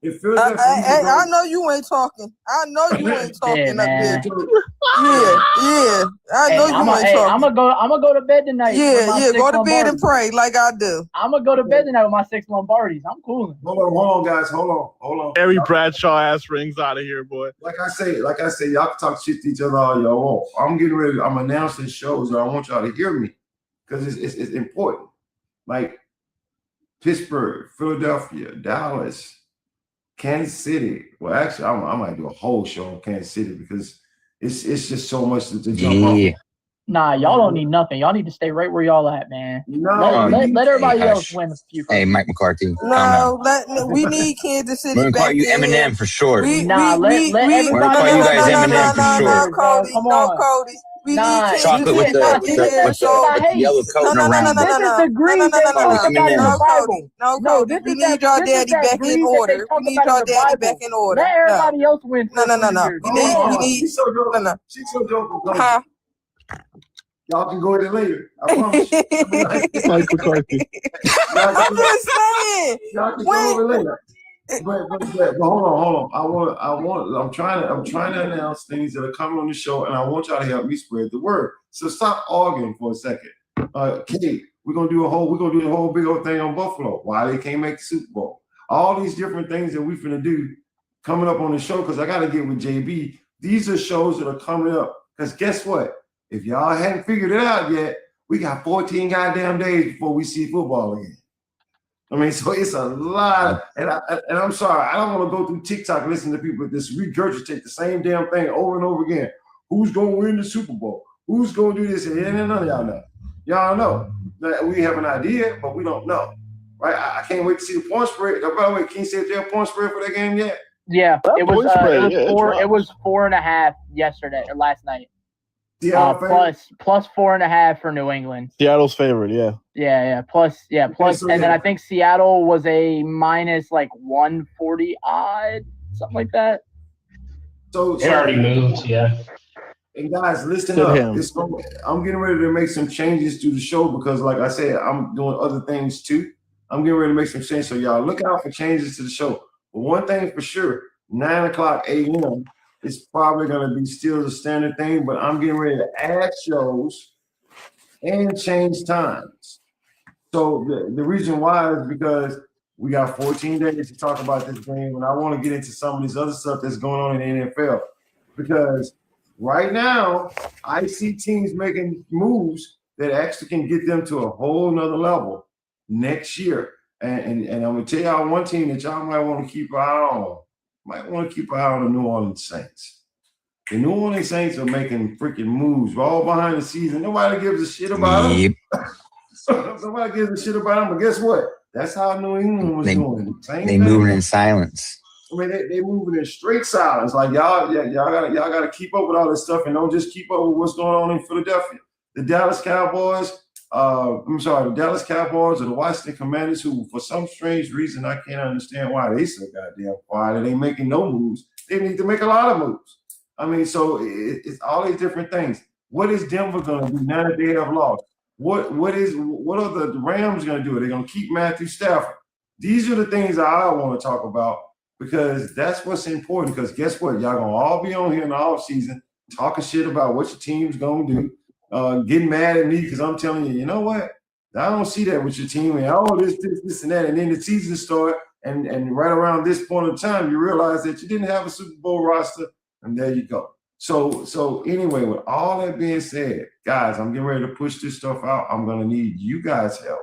A: It feels
M: I know you ain't talking. I know you ain't talking up there. Yeah. I know you ain't talking.
D: I'm gonna go to bed tonight.
M: Yeah. Go to bed and pray like I do.
D: I'm gonna go to bed tonight with my 6 Lombardis. I'm cool.
A: Hold on, guys. Hold on.
C: Harry Bradshaw ass rings out of here, boy.
A: Like I say, y'all can talk shit to each other all y'all want. I'm getting ready. I'm announcing shows, and I want y'all to hear me because it's important. Like Pittsburgh, Philadelphia, Dallas, Kansas City. Well, actually, I might do a whole show on Kansas City because it's just so much to jump off.
D: Nah, y'all don't need nothing. Y'all need to stay right where y'all at, man.
A: No,
D: let everybody else win a few.
E: Hey, Mike McCarthy.
M: No, we need Kansas City.
E: We're gonna call you Eminem for short.
D: Let everybody
E: else. We're gonna call you guys Eminem for short.
M: No, Cody. We need
E: chocolate with the yellow coat and around.
D: This is the green they talk about in the Bible.
M: No, Cody. We need y'all daddy back in order. We need y'all daddy back in order.
D: Let everybody else win.
M: No. We need.
A: She's so dope. She's so dope. Y'all can go in later. I promise you.
C: Mike McCarthy.
M: I'm just saying.
A: Y'all can go over later. But hold on. I'm trying to announce things that are coming on the show, and I want y'all to help me spread the word. So stop arguing for a second. Kate, we're gonna do a whole big old thing on Buffalo. Why they can't make the Super Bowl? All these different things that we're finna do coming up on the show, because I gotta get with JB. These are shows that are coming up. Because guess what? If y'all hadn't figured it out yet, we got 14 goddamn days before we see football again. I mean, so it's a lot. And I'm sorry, I don't want to go through TikTok listening to people just regurgitate the same damn thing over and over again. Who's going to win the Super Bowl? Who's going to do this? And none of y'all know. Y'all know. We have an idea, but we don't know. Right? I can't wait to see the point spread. By the way, can you say if they have point spread for that game yet?
D: Yeah, it was 4.5 yesterday or last night. Plus 4.5 for New England.
C: Seattle's favorite, yeah.
D: Yeah. Plus, and then I think Seattle was a minus like 140 odd, something like that.
A: So
K: it already moved, yeah.
A: And guys, listen up. I'm getting ready to make some changes to the show because, like I said, I'm doing other things too. I'm getting ready to make some changes. So y'all look out for changes to the show. But one thing for sure, 9:00 a.m. it's probably going to be still the standard thing, but I'm getting ready to add shows and change times. So the reason why is because we got 14 days to talk about this game, and I want to get into some of this other stuff that's going on in the NFL. Because right now, I see teams making moves that actually can get them to a whole nother level next year. And I'm going to tell y'all one team that y'all might want to keep an eye on. Might want to keep an eye on the New Orleans Saints. The New Orleans Saints are making freaking moves. We're all behind the scenes. Nobody gives a shit about them. Nobody gives a shit about them. But guess what? That's how New England was doing.
E: They moving in silence.
A: I mean, they moving in straight silence. Like y'all gotta keep up with all this stuff and don't just keep up with what's going on in Philadelphia. The Dallas Cowboys or the Washington Commanders, who for some strange reason I can't understand why they so goddamn quiet. They ain't making no moves. They need to make a lot of moves. I mean, so it's all these different things. What is Denver gonna do now that they have lost? What are the Rams gonna do? Are they gonna keep Matthew Stafford? These are the things that I want to talk about because that's what's important. Because guess what? Y'all gonna all be on here in the offseason talking shit about what your team's gonna do. Getting mad at me because I'm telling you, you know what? I don't see that with your team. And this and that. And then the season started, and right around this point in time, you realize that you didn't have a Super Bowl roster, and there you go. So anyway, with all that being said, guys, I'm getting ready to push this stuff out. I'm gonna need you guys' help.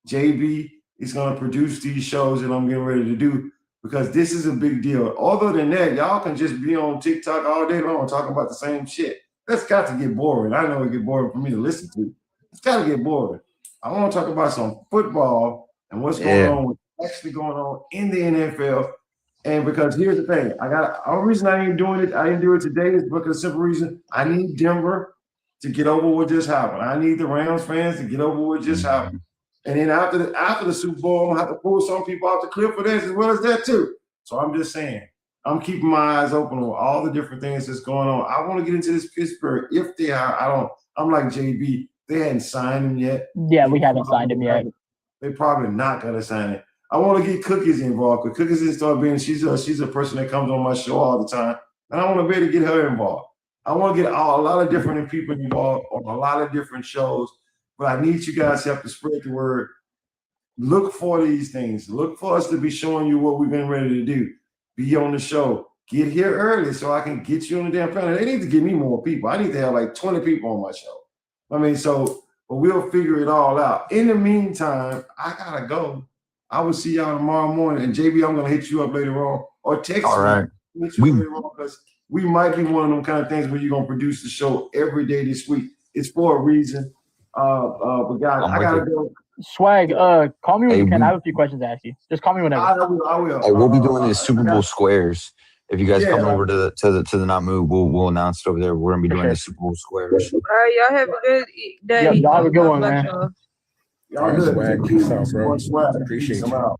A: JB is gonna produce these shows that I'm getting ready to do because this is a big deal. Other than that, y'all can just be on TikTok all day long talking about the same shit. That's got to get boring. I know it get boring for me to listen to. It's got to get boring. I want to talk about some football and what's going on, actually going on in the NFL. And because here's the thing, the reason I ain't doing it, I didn't do it today is because the simple reason I need Denver to get over what just happened. I need the Rams fans to get over what just happened. And then after the Super Bowl, I'm gonna have to pull some people off the cliff for this as well as that too. So I'm just saying, I'm keeping my eyes open on all the different things that's going on. I want to get into this Pittsburgh. If they are, I'm like JB, they hadn't signed him yet.
D: Yeah, we haven't signed him yet.
A: They're probably not gonna sign it. I want to get Cookies involved because Cookies is start being she's a person that comes on my show all the time, and I want to be able to get her involved. I want to get a lot of different people involved on a lot of different shows, but I need you guys to have to spread the word. Look for these things. Look for us to be showing you what we've been ready to do. Be on the show. Get here early so I can get you on the damn panel. They need to give me more people. I need to have like 20 people on my show. I mean, but we'll figure it all out. In the meantime, I gotta go. I will see y'all tomorrow morning. And JB, I'm gonna hit you up later on or text
E: All right.
A: me. Hit you up later on because we might be one of them kind of things where you're gonna produce the show every day this week. It's for a reason. But guys, I gotta go.
D: Swag, call me when you can. I have a few questions to ask you. Just call me whenever.
A: I will.
E: Hey, we'll be doing the Super Bowl squares. If you guys come over to the Not Move, we'll announce it over there. We're gonna be doing the Super Bowl squares.
M: All right, y'all have a good day.
D: Yep, y'all have a good one,
M: God bless
D: man.
M: y'all.
F: All right, Swag. Peace out, bro.
A: Swag.
F: Appreciate
A: I'm
F: you.
A: out.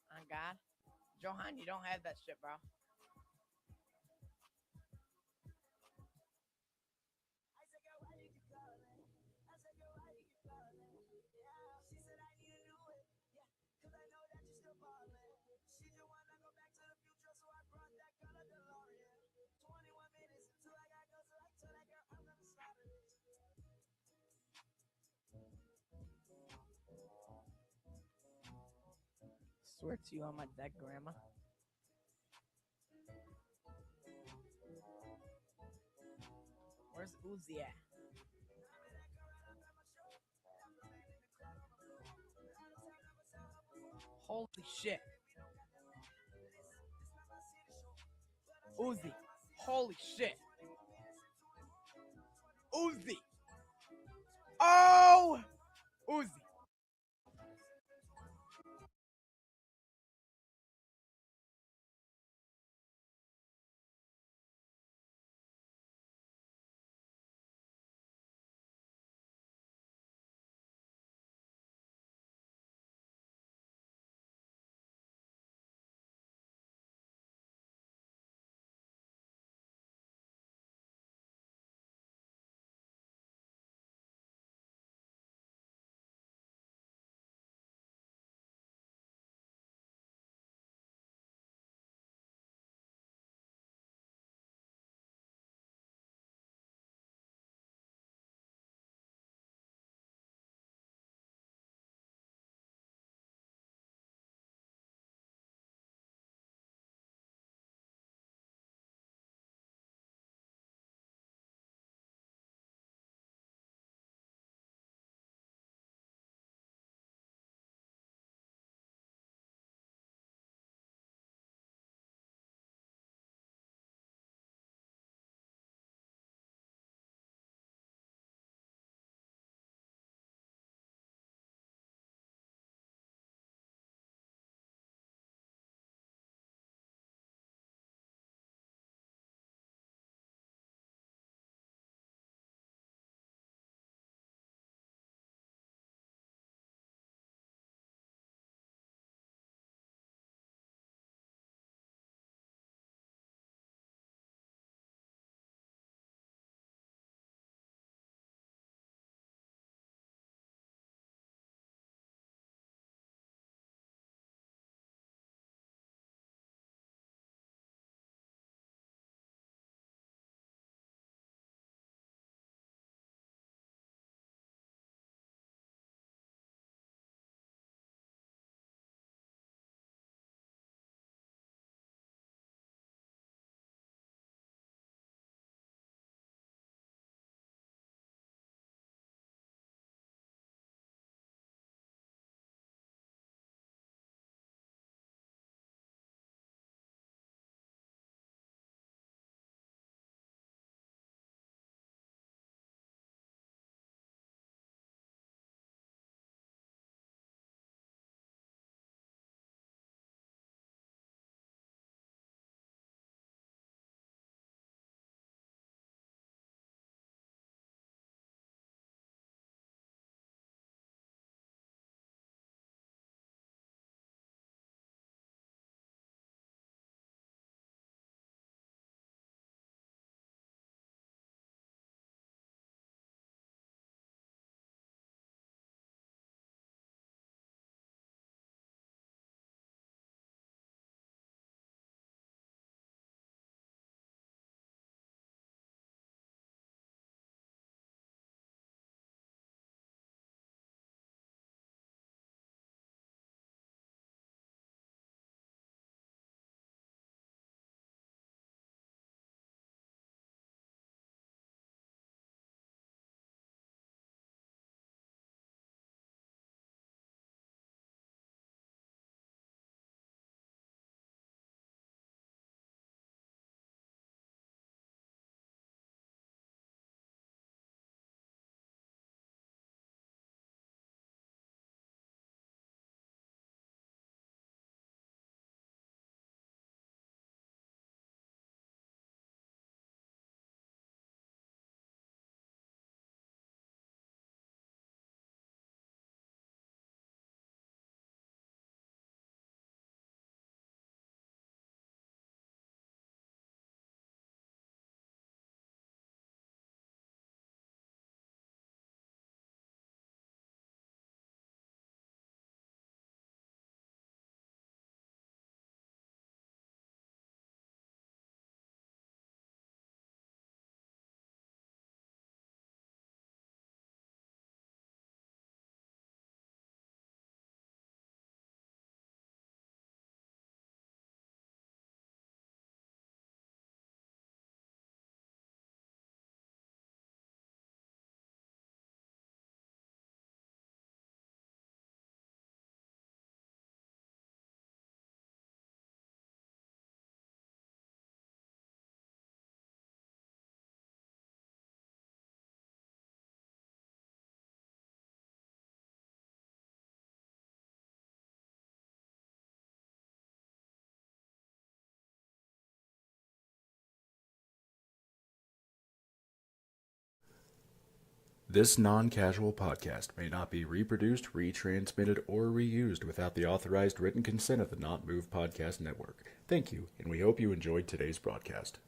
O: On God. Johan, you don't have that shit, bro. Swear to you on my dead grandma. Where's Uzi at? Holy shit. Uzi. Holy shit. Uzi. Oh! Uzi.
P: This non-casual podcast may not be reproduced, retransmitted, or reused without the authorized written consent of the Not Move Podcast Network. Thank you, and we hope you enjoyed today's broadcast.